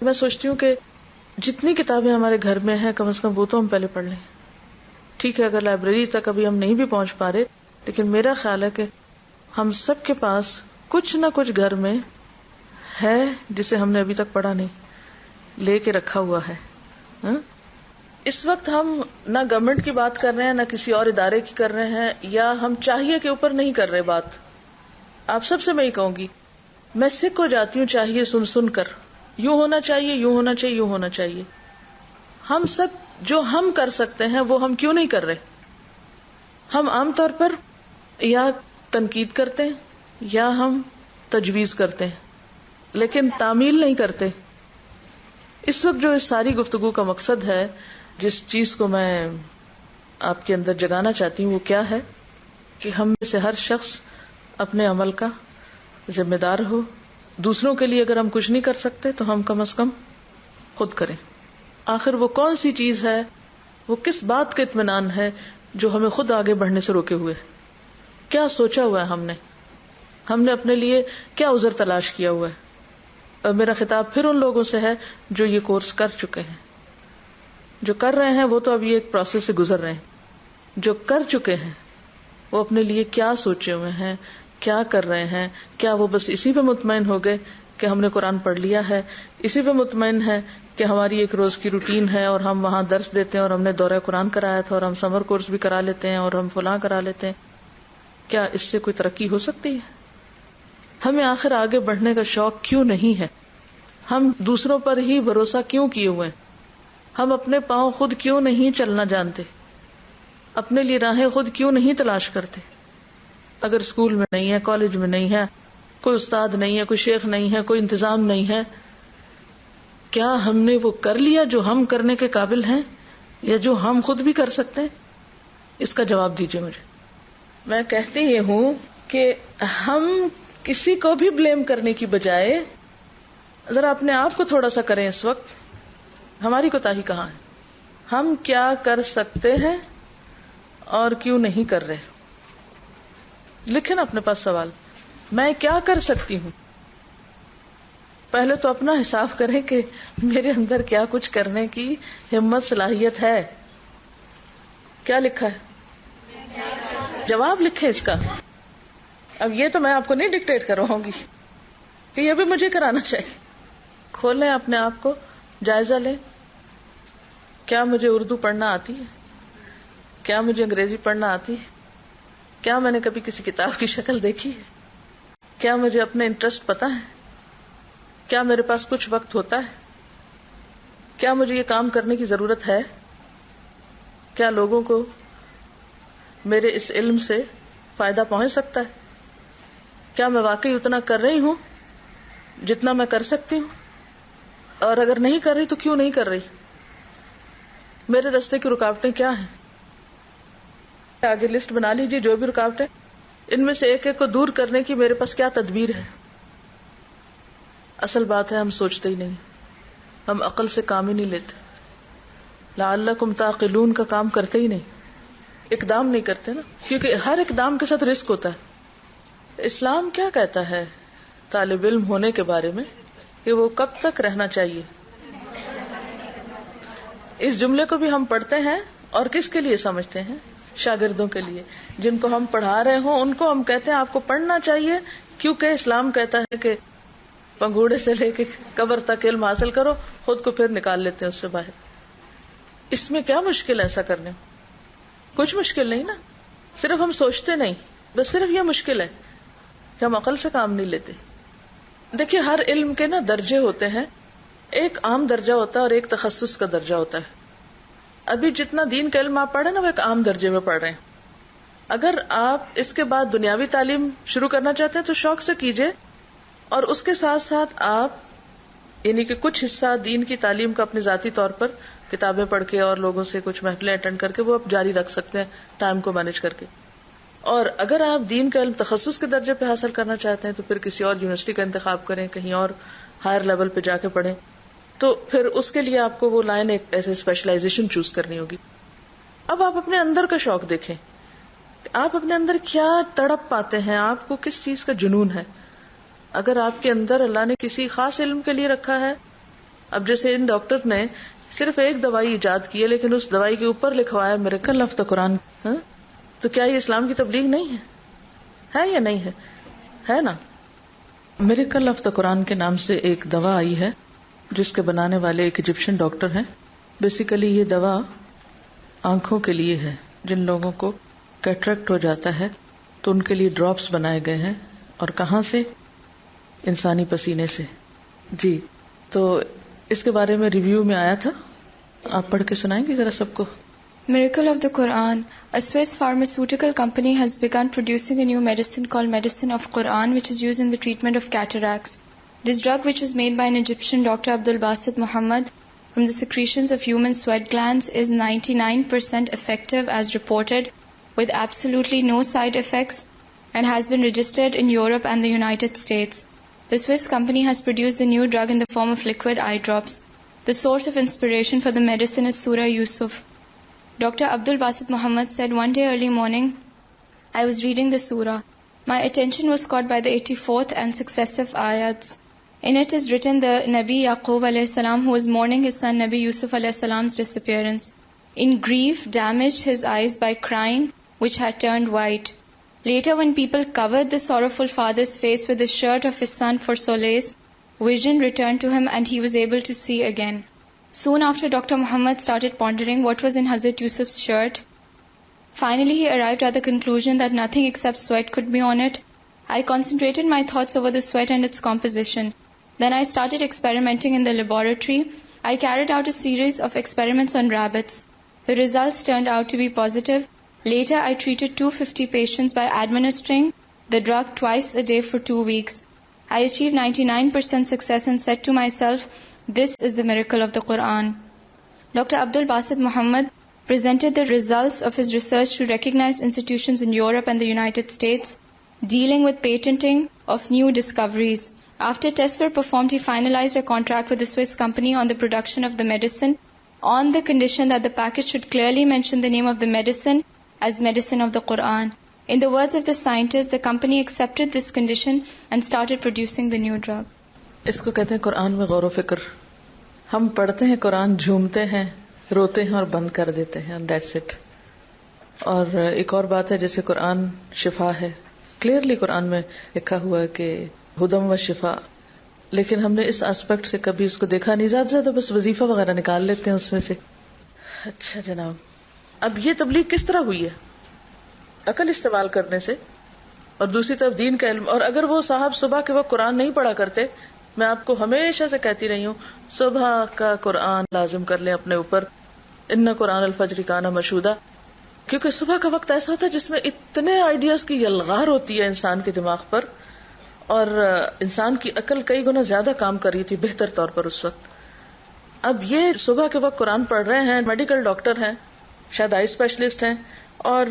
میں سوچتی ہوں کہ جتنی کتابیں ہمارے گھر میں ہیں کم از کم وہ تو ہم پہلے پڑھ لیں. ٹھیک ہے اگر لائبریری تک ابھی ہم نہیں بھی پہنچ پا رہے, لیکن میرا خیال ہے کہ ہم سب کے پاس کچھ نہ کچھ گھر میں ہے جسے ہم نے ابھی تک پڑھا نہیں, لے کے رکھا ہوا ہے. اس وقت ہم نہ گورنمنٹ کی بات کر رہے ہیں نہ کسی اور ادارے کی کر رہے ہیں, یا ہم چاہیے کے اوپر نہیں کر رہے بات. آپ سب سے میں ہی کہوں گی, میں سک ہو جاتی ہوں چاہیے سن سن کر, یوں ہونا چاہیے, یوں ہونا چاہیے, یوں ہونا چاہیے. ہم سب جو ہم کر سکتے ہیں وہ ہم کیوں نہیں کر رہے؟ ہم عام طور پر یا تنقید کرتے ہیں یا ہم تجویز کرتے ہیں, لیکن تعمیل نہیں کرتے. اس وقت جو اس ساری گفتگو کا مقصد ہے, جس چیز کو میں آپ کے اندر جگانا چاہتی ہوں, وہ کیا ہے کہ ہم میں سے ہر شخص اپنے عمل کا ذمہ دار ہو. دوسروں کے لیے اگر ہم کچھ نہیں کر سکتے تو ہم کم از کم خود کریں. آخر وہ کون سی چیز ہے, وہ کس بات کا اطمینان ہے جو ہمیں خود آگے بڑھنے سے روکے ہوئے؟ کیا سوچا ہوا ہے ہم نے اپنے لیے کیا عذر تلاش کیا ہوا ہے؟ اور میرا خطاب پھر ان لوگوں سے ہے جو یہ کورس کر چکے ہیں. جو کر رہے ہیں وہ تو ابھی ایک پروسیس سے گزر رہے ہیں. جو کر چکے ہیں وہ اپنے لیے کیا سوچے ہوئے ہیں, کیا کر رہے ہیں؟ کیا وہ بس اسی پہ مطمئن ہو گئے کہ ہم نے قرآن پڑھ لیا ہے, اسی پہ مطمئن ہے کہ ہماری ایک روز کی روٹین ہے اور ہم وہاں درس دیتے ہیں اور ہم نے دورہ قرآن کرایا تھا اور ہم سمر کورس بھی کرا لیتے ہیں اور ہم فلاں کرا لیتے ہیں؟ کیا اس سے کوئی ترقی ہو سکتی ہے؟ ہمیں آخر آگے بڑھنے کا شوق کیوں نہیں ہے؟ ہم دوسروں پر ہی بھروسہ کیوں کیے ہوئے ہیں؟ ہم اپنے پاؤں خود کیوں نہیں چلنا جانتے؟ اپنے لیے راہیں خود کیوں نہیں تلاش کرتے؟ اگر اسکول میں نہیں ہے, کالج میں نہیں ہے, کوئی استاد نہیں ہے, کوئی شیخ نہیں ہے, کوئی انتظام نہیں ہے, کیا ہم نے وہ کر لیا جو ہم کرنے کے قابل ہیں یا جو ہم خود بھی کر سکتے ہیں؟ اس کا جواب دیجیے مجھے. میں کہتی یہ ہوں کہ ہم کسی کو بھی بلیم کرنے کی بجائے ذرا اپنے آپ کو تھوڑا سا کریں. اس وقت ہماری کوتاہی کہاں ہے؟ ہم کیا کر سکتے ہیں اور کیوں نہیں کر رہے؟ لکھیں نا اپنے پاس سوال, میں کیا کر سکتی ہوں. پہلے تو اپنا حساب کریں کہ میرے اندر کیا کچھ کرنے کی ہمت صلاحیت ہے. کیا لکھا ہے؟ جواب لکھیں اس کا. اب یہ تو میں آپ کو نہیں ڈکٹیٹ کرواؤں گی کہ یہ بھی مجھے کرانا چاہیے. کھولیں اپنے آپ کو, جائزہ لیں. کیا مجھے اردو پڑھنا آتی ہے؟ کیا مجھے انگریزی پڑھنا آتی ہے؟ کیا میں نے کبھی کسی کتاب کی شکل دیکھی ہے؟ کیا مجھے اپنے انٹرسٹ پتا ہے؟ کیا میرے پاس کچھ وقت ہوتا ہے؟ کیا مجھے یہ کام کرنے کی ضرورت ہے؟ کیا لوگوں کو میرے اس علم سے فائدہ پہنچ سکتا ہے؟ کیا میں واقعی اتنا کر رہی ہوں جتنا میں کر سکتی ہوں؟ اور اگر نہیں کر رہی تو کیوں نہیں کر رہی؟ میرے راستے کی رکاوٹیں کیا ہیں؟ آگے لسٹ بنا لیجیے جو بھی رکاوٹیں, ان میں سے ایک ایک کو دور کرنے کی میرے پاس کیا تدبیر ہے. اصل بات ہے ہم سوچتے ہی نہیں, ہم عقل سے کام ہی نہیں لیتے. لعلکم تعقلون کا کام کرتے ہی نہیں, اقدام نہیں کرتے نا, کیونکہ ہر اقدام کے ساتھ رسک ہوتا ہے. اسلام کیا کہتا ہے طالب علم ہونے کے بارے میں کہ وہ کب تک رہنا چاہیے؟ اس جملے کو بھی ہم پڑھتے ہیں اور کس کے لیے سمجھتے ہیں؟ شاگردوں کے لیے. جن کو ہم پڑھا رہے ہوں ان کو ہم کہتے ہیں آپ کو پڑھنا چاہیے, کیونکہ اسلام کہتا ہے کہ پنگوڑے سے لے کے قبر تک علم حاصل کرو, خود کو پھر نکال لیتے ہیں اس سے باہر. اس میں کیا مشکل ہے ایسا کرنے؟ کچھ مشکل نہیں نا، صرف ہم سوچتے نہیں، بس صرف یہ مشکل ہے کہ ہم عقل سے کام نہیں لیتے. دیکھیے ہر علم کے نا درجے ہوتے ہیں، ایک عام درجہ ہوتا ہے اور ایک تخصص کا درجہ ہوتا ہے. ابھی جتنا دین کا علم آپ پڑھ رہے ہیں نا وہ ایک عام درجے میں پڑھ رہے ہیں. اگر آپ اس کے بعد دنیاوی تعلیم شروع کرنا چاہتے ہیں تو شوق سے کیجئے، اور اس کے ساتھ ساتھ آپ یعنی کہ کچھ حصہ دین کی تعلیم کا اپنے ذاتی طور پر کتابیں پڑھ کے اور لوگوں سے کچھ محفلیں اٹینڈ کر کے وہ آپ جاری رکھ سکتے ہیں ٹائم کو مینج کر کے. اور اگر آپ دین کا علم تخصص کے درجے پہ حاصل کرنا چاہتے ہیں تو پھر کسی اور یونیورسٹی کا انتخاب کریں، کہیں اور ہائر لیول پہ جا کے پڑھیں. تو پھر اس کے لیے آپ کو وہ لائن ایک ایسے اسپیشلائزیشن چوز کرنی ہوگی. اب آپ اپنے اندر کا شوق دیکھیں، آپ اپنے اندر کیا تڑپ پاتے ہیں، آپ کو کس چیز کا جنون ہے. اگر آپ کے اندر اللہ نے کسی خاص علم کے لیے رکھا ہے، اب جیسے ان ڈاکٹر نے صرف ایک دوائی ایجاد کی ہے لیکن اس دوائی کے اوپر لکھوایا میریکل آف دا قرآن، تو کیا یہ اسلام کی تبلیغ نہیں ہے یا نہیں ہے نا. میریکل آف دا قرآن کے نام سے ایک دوا آئی ہے جس کے بنانے والے ایک ایجپشن ڈاکٹر ہیں. بیسیکلی یہ دوا آنکھوں کے لیے ہے، جن لوگوں کو کیٹریکٹ ہو جاتا ہے تو ان کے لیے ڈراپس بنائے گئے ہیں. اور کہاں سے؟ انسانی پسینے سے. جی تو اس کے بارے میں ریویو میں آیا تھا، آپ پڑھ کے سنائیں گے ذرا سب کو. Miracle of the Quran. A Swiss pharmaceutical company has begun producing a new medicine called Medicine of Quran, which is used in the treatment of cataracts. This drug, which was made by an Egyptian doctor, Abdul Basit Muhammad, from the secretions of human sweat glands, is 99% effective as reported, with absolutely no side effects, and has been registered in Europe and the United States. The Swiss company has produced the new drug in the form of liquid eye drops. The source of inspiration for the medicine is Surah Yusuf. Dr. Abdul Basit Muhammad said, one day early morning, I was reading the surah. My attention was caught by the 84th and successive ayats. In it is written the Nabi Yaqub alayhi salam, who was mourning his son Nabi Yusuf alayhi salam's disappearance. In grief, damaged his eyes by crying, which had turned white. Later, when people covered the sorrowful father's face with the shirt of his son for solace, vision returned to him and he was able to see again. Soon after, Dr. Muhammad started pondering what was in Hazrat Yusuf's shirt. Finally, he arrived at the conclusion that nothing except sweat could be on it. I concentrated my thoughts over the sweat and its composition. Then I started experimenting in the laboratory. I carried out a series of experiments on rabbits. The results turned out to be positive. Later, I treated 250 patients by administering the drug twice a day for 2 weeks. I achieved 99% success and said to myself, this is the miracle of the Quran. Dr. Abdul Basit Muhammad presented the results of his research to recognized institutions in Europe and the United States, dealing with patenting of new discoveries. After tests were performed, he finalized a contract with the Swiss company on the production of the medicine, on the condition that the package should clearly mention the name of the medicine as Medicine of the Quran. In the words of the scientist, the company accepted this condition and started producing the new drug. اس کو کہتے ہیں قرآن میں غور و فکر. ہم پڑھتے ہیں قرآن، جھومتے ہیں، روتے ہیں اور بند کر دیتے ہیں، دیٹس اٹ. اور ایک اور بات ہے، جیسے قرآن شفا ہے، کلیئرلی قرآن میں لکھا ہوا ہے کہ ہدم و شفا، لیکن ہم نے اس اسپیکٹ سے کبھی اس کو دیکھا نہیں. زیادہ سے زیادہ بس وظیفہ وغیرہ نکال لیتے ہیں اس میں سے. اچھا جناب، اب یہ تبلیغ کس طرح ہوئی ہے؟ عقل استعمال کرنے سے، اور دوسری طرف دین کا علم. اور اگر وہ صاحب صبح کے وقت قرآن نہیں پڑھا کرتے، میں آپ کو ہمیشہ سے کہتی رہی ہوں صبح کا قرآن لازم کر لیں اپنے اوپر. ان قرآن الفجر کان مشہودا، کیونکہ صبح کا وقت ایسا ہوتا ہے جس میں اتنے آئیڈیاز کی یلغار ہوتی ہے انسان کے دماغ پر، اور انسان کی عقل کئی گنا زیادہ کام کر رہی تھی بہتر طور پر اس وقت. اب یہ صبح کے وقت قرآن پڑھ رہے ہیں، میڈیکل ڈاکٹر ہیں، شاید آئی اسپیشلسٹ ہیں، اور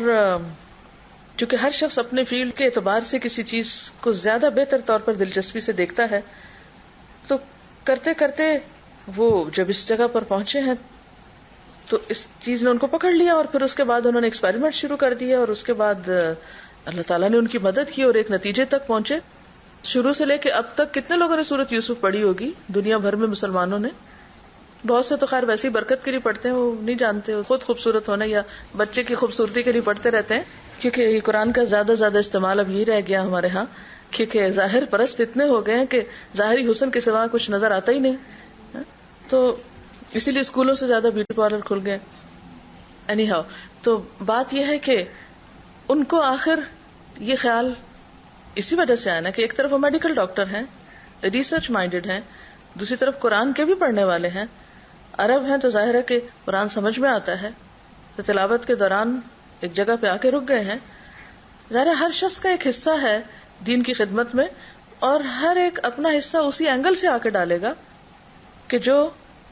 چونکہ ہر شخص اپنے فیلڈ کے اعتبار سے کسی چیز کو زیادہ بہتر طور پر دلچسپی سے دیکھتا ہے، تو کرتے کرتے وہ جب اس جگہ پر پہنچے ہیں تو اس چیز نے ان کو پکڑ لیا، اور پھر اس کے بعد انہوں نے ایکسپیریمنٹ شروع کر دیا، اور اس کے بعد اللہ تعالیٰ نے ان کی مدد کی اور ایک نتیجے تک پہنچے. شروع سے لے کے اب تک کتنے لوگوں نے سورۃ یوسف پڑھی ہوگی دنیا بھر میں مسلمانوں نے؟ بہت سے تو خیر ویسے ہی برکت کے لیے پڑھتے ہیں، وہ نہیں جانتے خود خوبصورت ہونا یا بچے کی خوبصورتی کے لیے پڑھتے رہتے ہیں، کیونکہ یہ قرآن کا زیادہ استعمال اب یہ رہ گیا ہمارے ہاں، کیونکہ ظاہر پرست اتنے ہو گئے ہیں کہ ظاہری حسن کے سوا کچھ نظر آتا ہی نہیں، تو اسی لیے اسکولوں سے زیادہ بیوٹی پارلر کھل گئے. اینی ہاؤ، تو بات یہ ہے کہ ان کو آخر یہ خیال اسی وجہ سے آیا نا کہ ایک طرف وہ میڈیکل ڈاکٹر ہیں، ریسرچ مائنڈیڈ ہیں، دوسری طرف قرآن کے بھی پڑھنے والے ہیں، عرب ہیں تو ظاہر ہے کہ قرآن سمجھ میں آتا ہے، تو تلاوت کے دوران ایک جگہ پہ آ کے رک گئے ہیں. ظاہر ہے ہر شخص کا ایک حصہ ہے دین کی خدمت میں، اور ہر ایک اپنا حصہ اسی اینگل سے آ کے ڈالے گا کہ جو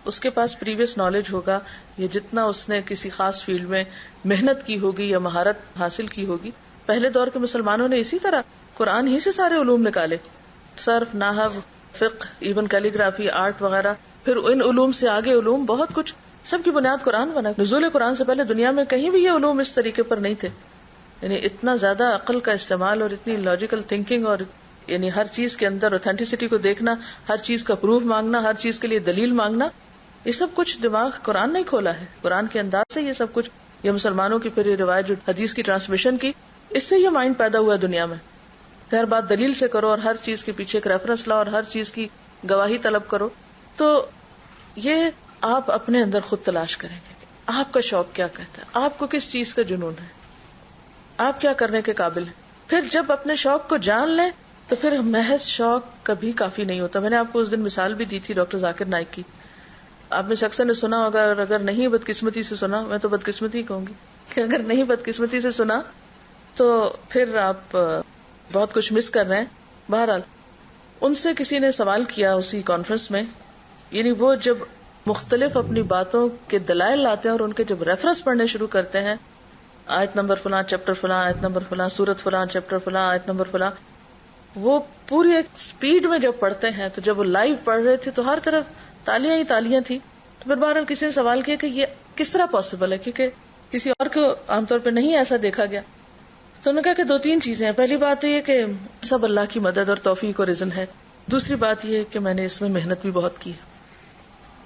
اس کے پاس پریویس نالج ہوگا یا جتنا اس نے کسی خاص فیلڈ میں محنت کی ہوگی یا مہارت حاصل کی ہوگی. پہلے دور کے مسلمانوں نے اسی طرح قرآن ہی سے سارے علوم نکالے، صرف، نحو، فقہ، ایون کیلیگرافی، آرٹ وغیرہ، پھر ان علوم سے آگے علوم بہت کچھ، سب کی بنیاد قرآن بنا. نزول قرآن سے پہلے دنیا میں کہیں بھی یہ علوم اس طریقے پر نہیں تھے. یعنی اتنا زیادہ عقل کا استعمال اور اتنی لاجیکل تھنکنگ، اور یعنی ہر چیز کے اندر اوتھینٹسٹی کو دیکھنا، ہر چیز کا پروف مانگنا، ہر چیز کے لیے دلیل مانگنا، یہ سب کچھ دماغ قرآن نہیں کھولا ہے. قرآن کے انداز سے یہ سب کچھ، یہ مسلمانوں کی پھر یہ روایت جو حدیث کی ٹرانسمیشن کی، اس سے یہ مائنڈ پیدا ہوا دنیا میں. ہر بات دلیل سے کرو اور ہر چیز کے پیچھے ایک ریفرنس لاؤ اور ہر چیز کی گواہی طلب کرو. تو یہ آپ اپنے اندر خود تلاش کریں گے کہ آپ کا شوق کیا کہتا ہے، آپ کو کس چیز کا جنون ہے، آپ کیا کرنے کے قابل ہیں. پھر جب اپنے شوق کو جان لیں تو پھر محض شوق کبھی کافی نہیں ہوتا. میں نے آپ کو اس دن مثال بھی دی تھی ڈاکٹر ذاکر نائک کی. آپ میں سے اکثر نے سنا ہوگا، اور اگر نہیں بدقسمتی سے سنا، میں تو بدقسمتی کہوں گی کہ اگر نہیں بدقسمتی سے سنا تو پھر آپ بہت کچھ مس کر رہے ہیں. بہرحال ان سے کسی نے سوال کیا اسی کانفرنس میں، یعنی وہ جب مختلف اپنی باتوں کے دلائل لاتے ہیں اور ان کے جب ریفرنس پڑھنے شروع کرتے ہیں، آیت نمبر فلاں، چیپٹر فلاں، آیت نمبر فلاں، سورت فلاں، چیپٹر فلاں، آیت نمبر فلاں، وہ پوری ایک سپیڈ میں جب پڑھتے ہیں، تو جب وہ لائیو پڑھ رہے تھے تو ہر طرف تالیاں ہی تالیاں تھی. تو پھر بہرحال کسی نے سوال کیا کہ یہ کس طرح پاسبل ہے، کیونکہ کسی اور کو عام طور پہ نہیں ایسا دیکھا گیا. تو انہوں نے کہا کہ 2-3 چیزیں ہیں. پہلی بات تو یہ کہ سب اللہ کی مدد اور توفیق اور اذن ہے. دوسری بات یہ کہ میں نے اس میں محنت بھی بہت کی.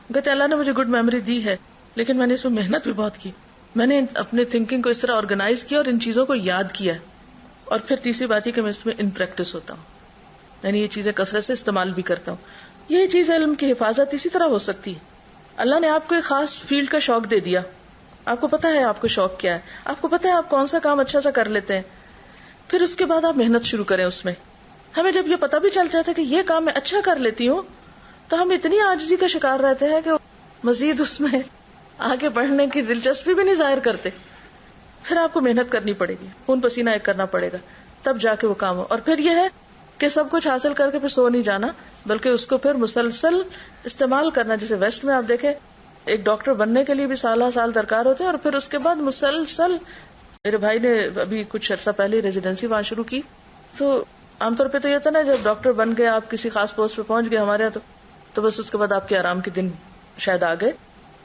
کہتے اللہ نے مجھے گڈ میموری دی ہے، لیکن میں نے اس میں محنت بھی بہت کی. میں نے اپنے تھنکنگ کو اس طرح آرگنائز کیا اور ان چیزوں کو یاد کیا. اور پھر تیسری بات یہ کہ میں اس میں ان پریکٹس ہوتا ہوں، یعنی یہ چیزیں کثرت سے استعمال بھی کرتا ہوں. یہ چیز علم کی حفاظت اسی طرح ہو سکتی ہے. اللہ نے آپ کو ایک خاص فیلڈ کا شوق دے دیا، آپ کو پتا ہے آپ کو شوق کیا ہے، آپ کو پتا ہے آپ کون سا کام اچھا سا کر لیتے ہیں. پھر اس کے بعد آپ محنت شروع کریں اس میں. ہمیں جب یہ پتا بھی چل جاتا ہے کہ یہ کام میں اچھا کر لیتی ہوں، تو ہم اتنی عاجزی کا شکار رہتے ہیں کہ مزید اس میں آگے بڑھنے کی دلچسپی بھی نہیں ظاہر کرتے. پھر آپ کو محنت کرنی پڑے گی، خون پسینہ ایک کرنا پڑے گا، تب جا کے وہ کام ہو. اور پھر یہ ہے کہ سب کچھ حاصل کر کے پھر سو نہیں جانا، بلکہ اس کو پھر مسلسل استعمال کرنا. جیسے ویسٹ میں آپ دیکھیں ایک ڈاکٹر بننے کے لیے بھی سالہ سال درکار ہوتے ہیں، اور پھر اس کے بعد مسلسل. میرے بھائی نے ابھی کچھ عرصہ پہلے ریزیڈنسی وہاں شروع کی، تو عام طور پہ تو یہ تھا نا جب ڈاکٹر بن گئے، آپ کسی خاص پوسٹ پہ پہنچ گئے ہمارے یہاں تو بس اس کے بعد آپ کے آرام کے دن شاید آ گئے.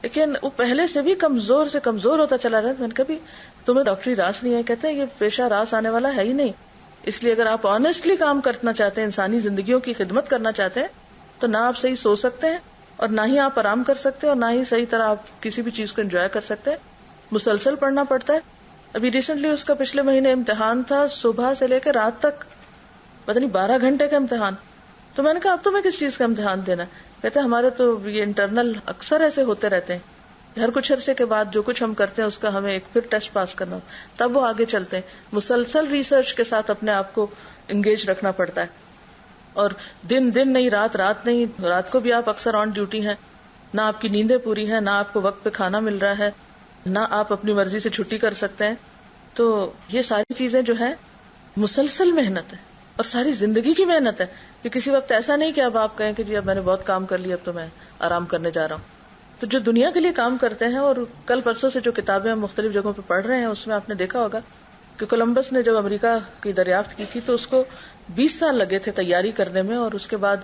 لیکن وہ پہلے سے بھی کمزور سے کمزور ہوتا چلا رہا. میں نے کبھی تمہیں ڈاکٹری راس نہیں ہے، کہتے ہیں یہ پیشہ راس آنے والا ہے ہی نہیں. اس لیے اگر آپ آنےسٹلی کام کرنا چاہتے ہیں، انسانی زندگیوں کی خدمت کرنا چاہتے ہیں، تو نہ آپ صحیح سو سکتے ہیں اور نہ ہی آپ آرام کر سکتے ہیں اور نہ ہی صحیح طرح آپ کسی بھی چیز کو انجوائے کر سکتے ہیں. مسلسل پڑھنا پڑتا ہے. ابھی ریسنٹلی اس کا پچھلے مہینے امتحان تھا، صبح سے لے کے رات تک پتہ نہیں 12 گھنٹے کا امتحان. تو میں نے کہا اب تو میں کس چیز کا امتحان دینا؟ کہتے ہمارے تو یہ انٹرنل اکثر ایسے ہوتے رہتے ہیں، ہر کچھ عرصے کے بعد جو کچھ ہم کرتے ہیں اس کا ہمیں ایک پھر ٹیسٹ پاس کرنا، تب وہ آگے چلتے ہیں. مسلسل ریسرچ کے ساتھ اپنے آپ کو انگیج رکھنا پڑتا ہے. اور دن دن نہیں، رات رات نہیں. رات کو بھی آپ اکثر آن ڈیوٹی ہیں، نہ آپ کی نیندیں پوری ہیں، نہ آپ کو وقت پہ کھانا مل رہا ہے، نہ آپ اپنی مرضی سے چھٹی کر سکتے ہیں. تو یہ ساری چیزیں جو ہیں مسلسل محنت ہے اور ساری زندگی کی محنت ہے. کہ کسی وقت ایسا نہیں کہ اب آپ کہیں کہ جی اب میں نے بہت کام کر لیا، اب تو میں آرام کرنے جا رہا ہوں. تو جو دنیا کے لیے کام کرتے ہیں، اور کل پرسوں سے جو کتابیں ہم مختلف جگہوں پہ پڑھ رہے ہیں، اس میں آپ نے دیکھا ہوگا کہ کولمبس نے جب امریکہ کی دریافت کی تھی تو اس کو 20 سال لگے تھے تیاری کرنے میں، اور اس کے بعد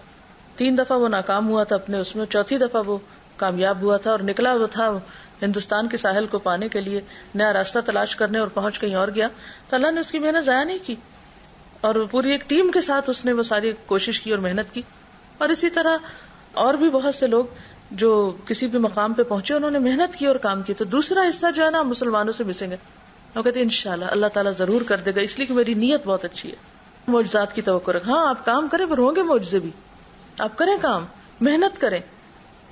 3 دفعہ وہ ناکام ہوا تھا اپنے اس میں، چوتھی دفعہ وہ کامیاب ہوا تھا اور نکلا وہ تھا ہندوستان کے ساحل کو پانے کے لیے، نیا راستہ تلاش کرنے، اور پہنچ کہیں اور گیا. تو اللہ نے اس کی محنت ضائع نہیں کی، اور پوری ایک ٹیم کے ساتھ اس نے وہ ساری کوشش کی اور محنت کی. اور اسی طرح اور بھی بہت سے لوگ جو کسی بھی مقام پہ پہنچے، انہوں نے محنت کی اور کام کی. تو دوسرا حصہ جو ہے نا مسلمانوں سے مسنگ ہے. وہ کہتے ہیں انشاءاللہ اللہ تعالیٰ ضرور کر دے گا، اس لیے کہ میری نیت بہت اچھی ہے. معجزات کی توقع رکھ. ہاں آپ کام کریں پر ہوں گے معجزے بھی، آپ کریں کام، محنت کریں.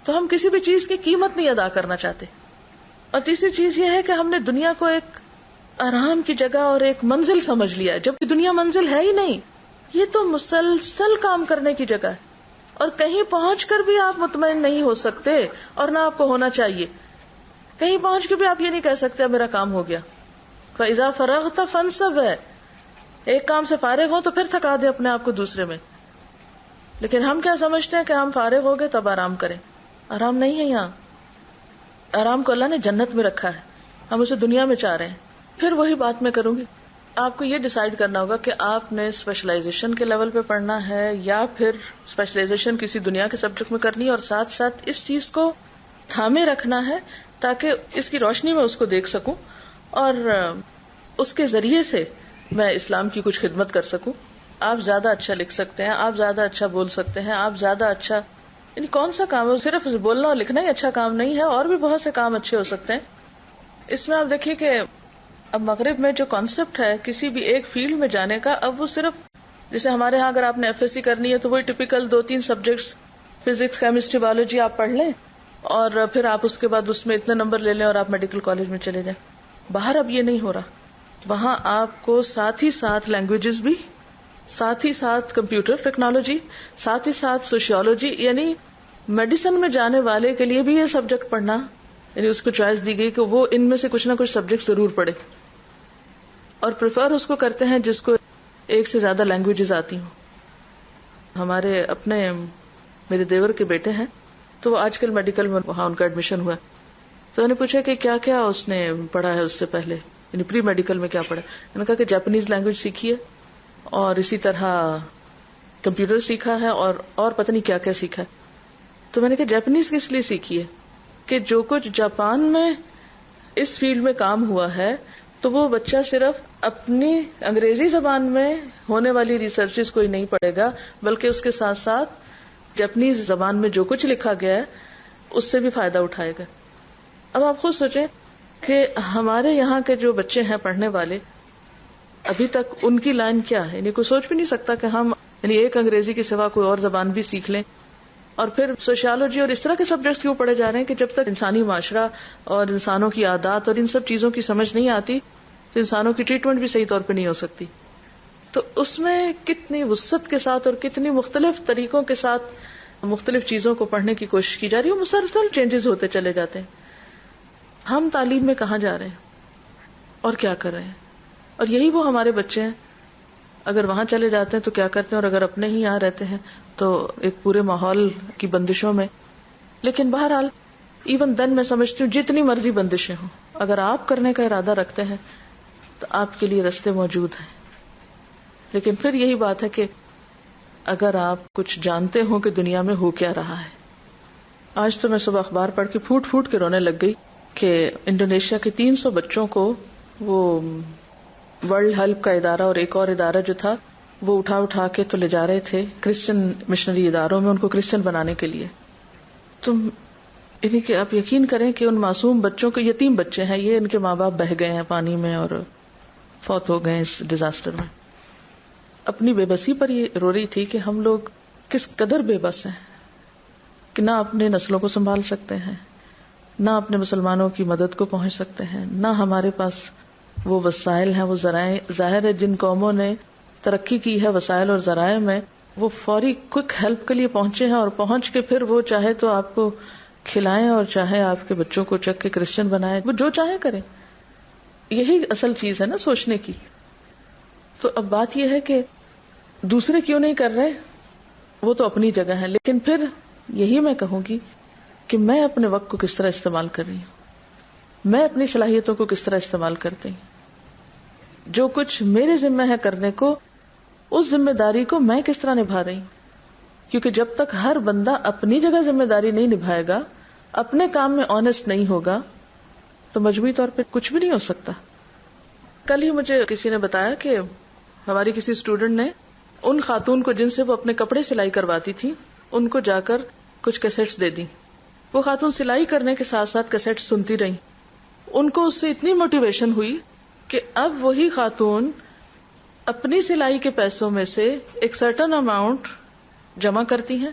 تو ہم کسی بھی چیز کی قیمت نہیں ادا کرنا چاہتے. اور تیسری چیز یہ ہے کہ ہم نے دنیا کو ایک آرام کی جگہ اور ایک منزل سمجھ لیا، جبکہ دنیا منزل ہے ہی نہیں، یہ تو مسلسل کام کرنے کی جگہ ہے، اور کہیں پہنچ کر بھی آپ مطمئن نہیں ہو سکتے، اور نہ آپ کو ہونا چاہیے. کہیں پہنچ کے بھی آپ یہ نہیں کہہ سکتے اب میرا کام ہو گیا. فَإِذَا فَرَغْتَ فَانْصَبْ ہے، ایک کام سے فارغ ہو تو پھر تھکا دے اپنے آپ کو دوسرے میں. لیکن ہم کیا سمجھتے ہیں کہ ہم فارغ ہو گئے تب آرام کریں. آرام نہیں ہے یہاں. آرام کو اللہ نے جنت میں رکھا ہے، ہم اسے دنیا میں چاہ رہے ہیں. پھر وہی بات میں کروں گی، آپ کو یہ ڈیسائیڈ کرنا ہوگا کہ آپ نے اسپیشلائزیشن کے لیول پہ پڑھنا ہے یا پھر اسپیشلائزیشن کسی دنیا کے سبجیکٹ میں کرنی ہے، اور ساتھ ساتھ اس چیز کو تھامے رکھنا ہے تاکہ اس کی روشنی میں اس کو دیکھ سکوں اور اس کے ذریعے سے میں اسلام کی کچھ خدمت کر سکوں. آپ زیادہ اچھا لکھ سکتے ہیں، آپ زیادہ اچھا بول سکتے ہیں، آپ زیادہ اچھا، یعنی کون سا کام ہے؟ صرف بولنا اور لکھنا ہی اچھا کام نہیں ہے، اور بھی بہت سے کام اچھے ہو سکتے ہیں. اس میں آپ دیکھیے کہ اب مغرب میں جو کانسیپٹ ہے کسی بھی ایک فیلڈ میں جانے کا، اب وہ صرف جیسے ہمارے ہاں اگر آپ نے FSC کرنی ہے تو وہی typical 2-3 subjects physics, chemistry, biology آپ پڑھ لیں اور پھر آپ اس کے بعد اس میں اتنے نمبر لے لیں اور آپ میڈیکل کالج میں چلے جائیں. باہر اب یہ نہیں ہو رہا. وہاں آپ کو ساتھ ہی ساتھ لینگویجز بھی، ساتھ ہی ساتھ کمپیوٹر ٹیکنالوجی، ساتھ ہی ساتھ سوشیولوجی، یعنی میڈیسن میں جانے والے کے لیے بھی یہ سبجیکٹ پڑھنا، یعنی اس کو چوائس دی گئی کہ وہ ان میں سے کچھ نہ کچھ سبجیکٹ ضرور پڑھے، اور پریفر اس کو کرتے ہیں جس کو ایک سے زیادہ لینگویجز آتی ہوں. ہمارے اپنے میرے دیور کے بیٹے ہیں تو وہ آج کل میڈیکل میں وہاں ان کا ایڈمیشن ہوا، تو میں نے پوچھا کہ کیا کیا اس نے پڑھا ہے اس سے پہلے، یعنی پری میڈیکل میں کیا پڑھا. میں نے کہا کہ جاپانیز لینگویج سیکھی ہے اور اسی طرح کمپیوٹر سیکھا ہے اور پتہ نہیں کیا کیا سیکھا ہے. تو میں نے کہا جاپانیز کس لیے سیکھی ہے؟ کہ جو کچھ جاپان میں اس فیلڈ میں کام ہوا ہے تو وہ بچہ صرف اپنی انگریزی زبان میں ہونے والی ریسرچز کوئی نہیں پڑھے گا، بلکہ اس کے ساتھ ساتھ جاپانیز زبان میں جو کچھ لکھا گیا ہے اس سے بھی فائدہ اٹھائے گا. اب آپ خود سوچیں کہ ہمارے یہاں کے جو بچے ہیں پڑھنے والے، ابھی تک ان کی لائن کیا ہے؟ یعنی کوئی سوچ بھی نہیں سکتا کہ ہم یعنی ایک انگریزی کے سوا کوئی اور زبان بھی سیکھ لیں. اور پھر سوشیالوجی اور اس طرح کے سبجیکٹس کیوں پڑھے جا رہے ہیں کہ جب تک انسانی معاشرہ اور انسانوں کی عادات اور ان سب چیزوں کی سمجھ نہیں آتی تو انسانوں کی ٹریٹمنٹ بھی صحیح طور پہ نہیں ہو سکتی. تو اس میں کتنی وسعت کے ساتھ اور کتنی مختلف طریقوں کے ساتھ مختلف چیزوں کو پڑھنے کی کوشش کی جا رہی ہے. مسلسل چینجز ہوتے چلے جاتے ہیں. ہم تعلیم میں کہاں جا رہے ہیں اور کیا کر رہے ہیں؟ اور یہی وہ ہمارے بچے ہیں. اگر وہاں چلے جاتے ہیں تو کیا کرتے ہیں، اور اگر اپنے ہی یہاں رہتے ہیں تو ایک پورے ماحول کی بندشوں میں. لیکن بہرحال ایون دن میں سمجھتی ہوں جتنی مرضی بندشیں ہوں، اگر آپ کرنے کا ارادہ رکھتے ہیں تو آپ کے لیے رستے موجود ہیں. لیکن پھر یہی بات ہے کہ اگر آپ کچھ جانتے ہوں کہ دنیا میں ہو کیا رہا ہے. آج تو میں صبح اخبار پڑھ کے پھوٹ پھوٹ کے رونے لگ گئی کہ انڈونیشیا کے 300 بچوں کو وہ ورلڈ ہیلپ کا ادارہ اور ایک اور ادارہ جو تھا وہ اٹھا کے تو لے جا رہے تھے کرسچن مشنری اداروں میں ان کو کرسچن بنانے کے لیے. تم یعنی کہ آپ یقین کریں کہ ان معصوم بچوں کو، یتیم بچے ہیں یہ، ان کے ماں باپ بہہ گئے ہیں پانی میں اور فوت ہو گئے اس ڈیزاسٹر میں. اپنی بے بسی پر یہ رو رہی تھی کہ ہم لوگ کس قدر بے بس ہیں کہ نہ اپنے نسلوں کو سنبھال سکتے ہیں، نہ اپنے مسلمانوں کی مدد کو پہنچ سکتے ہیں، نہ ہمارے پاس وہ وسائل ہیں، وہ ذرائع. ظاہر ہے جن قوموں نے ترقی کی ہے وسائل اور ذرائع میں، وہ فوری کوئک ہیلپ کے لیے پہنچے ہیں، اور پہنچ کے پھر وہ چاہے تو آپ کو کھلائیں اور چاہے آپ کے بچوں کو چک کے کرسچن بنائیں، وہ جو چاہے کریں. یہی اصل چیز ہے نا سوچنے کی. تو اب بات یہ ہے کہ دوسرے کیوں نہیں کر رہے، وہ تو اپنی جگہ ہے. لیکن پھر یہی میں کہوں گی کہ میں اپنے وقت کو کس طرح استعمال کر رہی ہوں، میں اپنی صلاحیتوں کو کس طرح استعمال کرتی ہوں. جو کچھ میرے ذمہ ہے کرنے کو، اس ذمہ داری کو میں کس طرح نبھا رہی ہوں. کیونکہ جب تک ہر بندہ اپنی جگہ ذمہ داری نہیں نبھائے گا، اپنے کام میں آنےسٹ نہیں ہوگا، تو مجموعی طور پہ کچھ بھی نہیں ہو سکتا. کل ہی مجھے کسی نے بتایا کہ ہماری کسی اسٹوڈنٹ نے ان خاتون کو جن سے وہ اپنے کپڑے سلائی کرواتی تھی ان کو جا کر کچھ کیسٹس دے دی. وہ خاتون سلائی کرنے کے ساتھ ساتھ کیسٹ سنتی رہی. ان کو اس سے اتنی موٹیویشن ہوئی کہ اب وہی خاتون اپنی سلائی کے پیسوں میں سے ایک سرٹن اماؤنٹ جمع کرتی ہیں،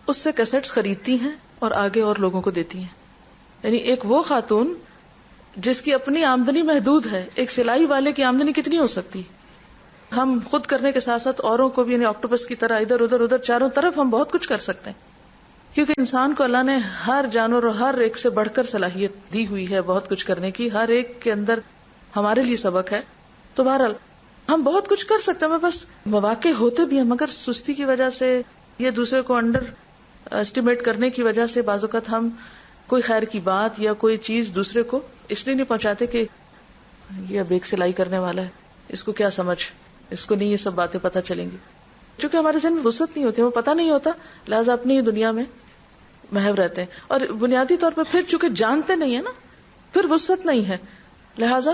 اس سے کیسٹس خریدتی ہیں اور آگے اور لوگوں کو دیتی ہیں. یعنی ایک وہ خاتون جس کی اپنی آمدنی محدود ہے. ایک سلائی والے کی آمدنی کتنی ہو سکتی؟ ہم خود کرنے کے ساتھ ساتھ اوروں کو بھی، یعنی آکٹوپس کی طرح ادھر ادھر چاروں طرف ہم بہت کچھ کر سکتے ہیں، کیونکہ انسان کو اللہ نے ہر جانور اور ہر ایک سے بڑھ کر صلاحیت دی ہوئی ہے بہت کچھ کرنے کی. ہر ایک کے اندر ہمارے لیے سبق ہے. تو بہرحال ہم بہت کچھ کر سکتے ہیں، بس مواقع ہوتے بھی ہیں مگر سستی کی وجہ سے یا دوسرے کو انڈر اسٹیمیٹ کرنے کی وجہ سے بعض اوقات ہم کوئی خیر کی بات یا کوئی چیز دوسرے کو اس لیے نہیں پہنچاتے کہ یہ اب ایک سلائی کرنے والا ہے، اس کو کیا سمجھ، اس کو نہیں یہ سب باتیں پتہ چلیں گی. چونکہ ہمارے ذہن میں وسعت نہیں ہوتی، وہ پتہ نہیں ہوتا، لہٰذا اپنی ہی دنیا میں محو رہتے ہیں. اور بنیادی طور پر پھر چونکہ جانتے نہیں ہیں نا، پھر وسعت نہیں ہے، لہٰذا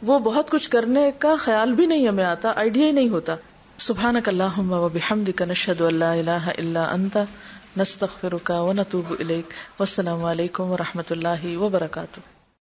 وہ بہت کچھ کرنے کا خیال بھی نہیں ہمیں آتا، آئیڈیا ہی نہیں ہوتا. سبحانک اللہم و بحمدک نشہد ان لا الہ الا انت نستغفرک و نتوب الیک. والسلام علیکم و رحمۃ اللہ وبرکاتہ.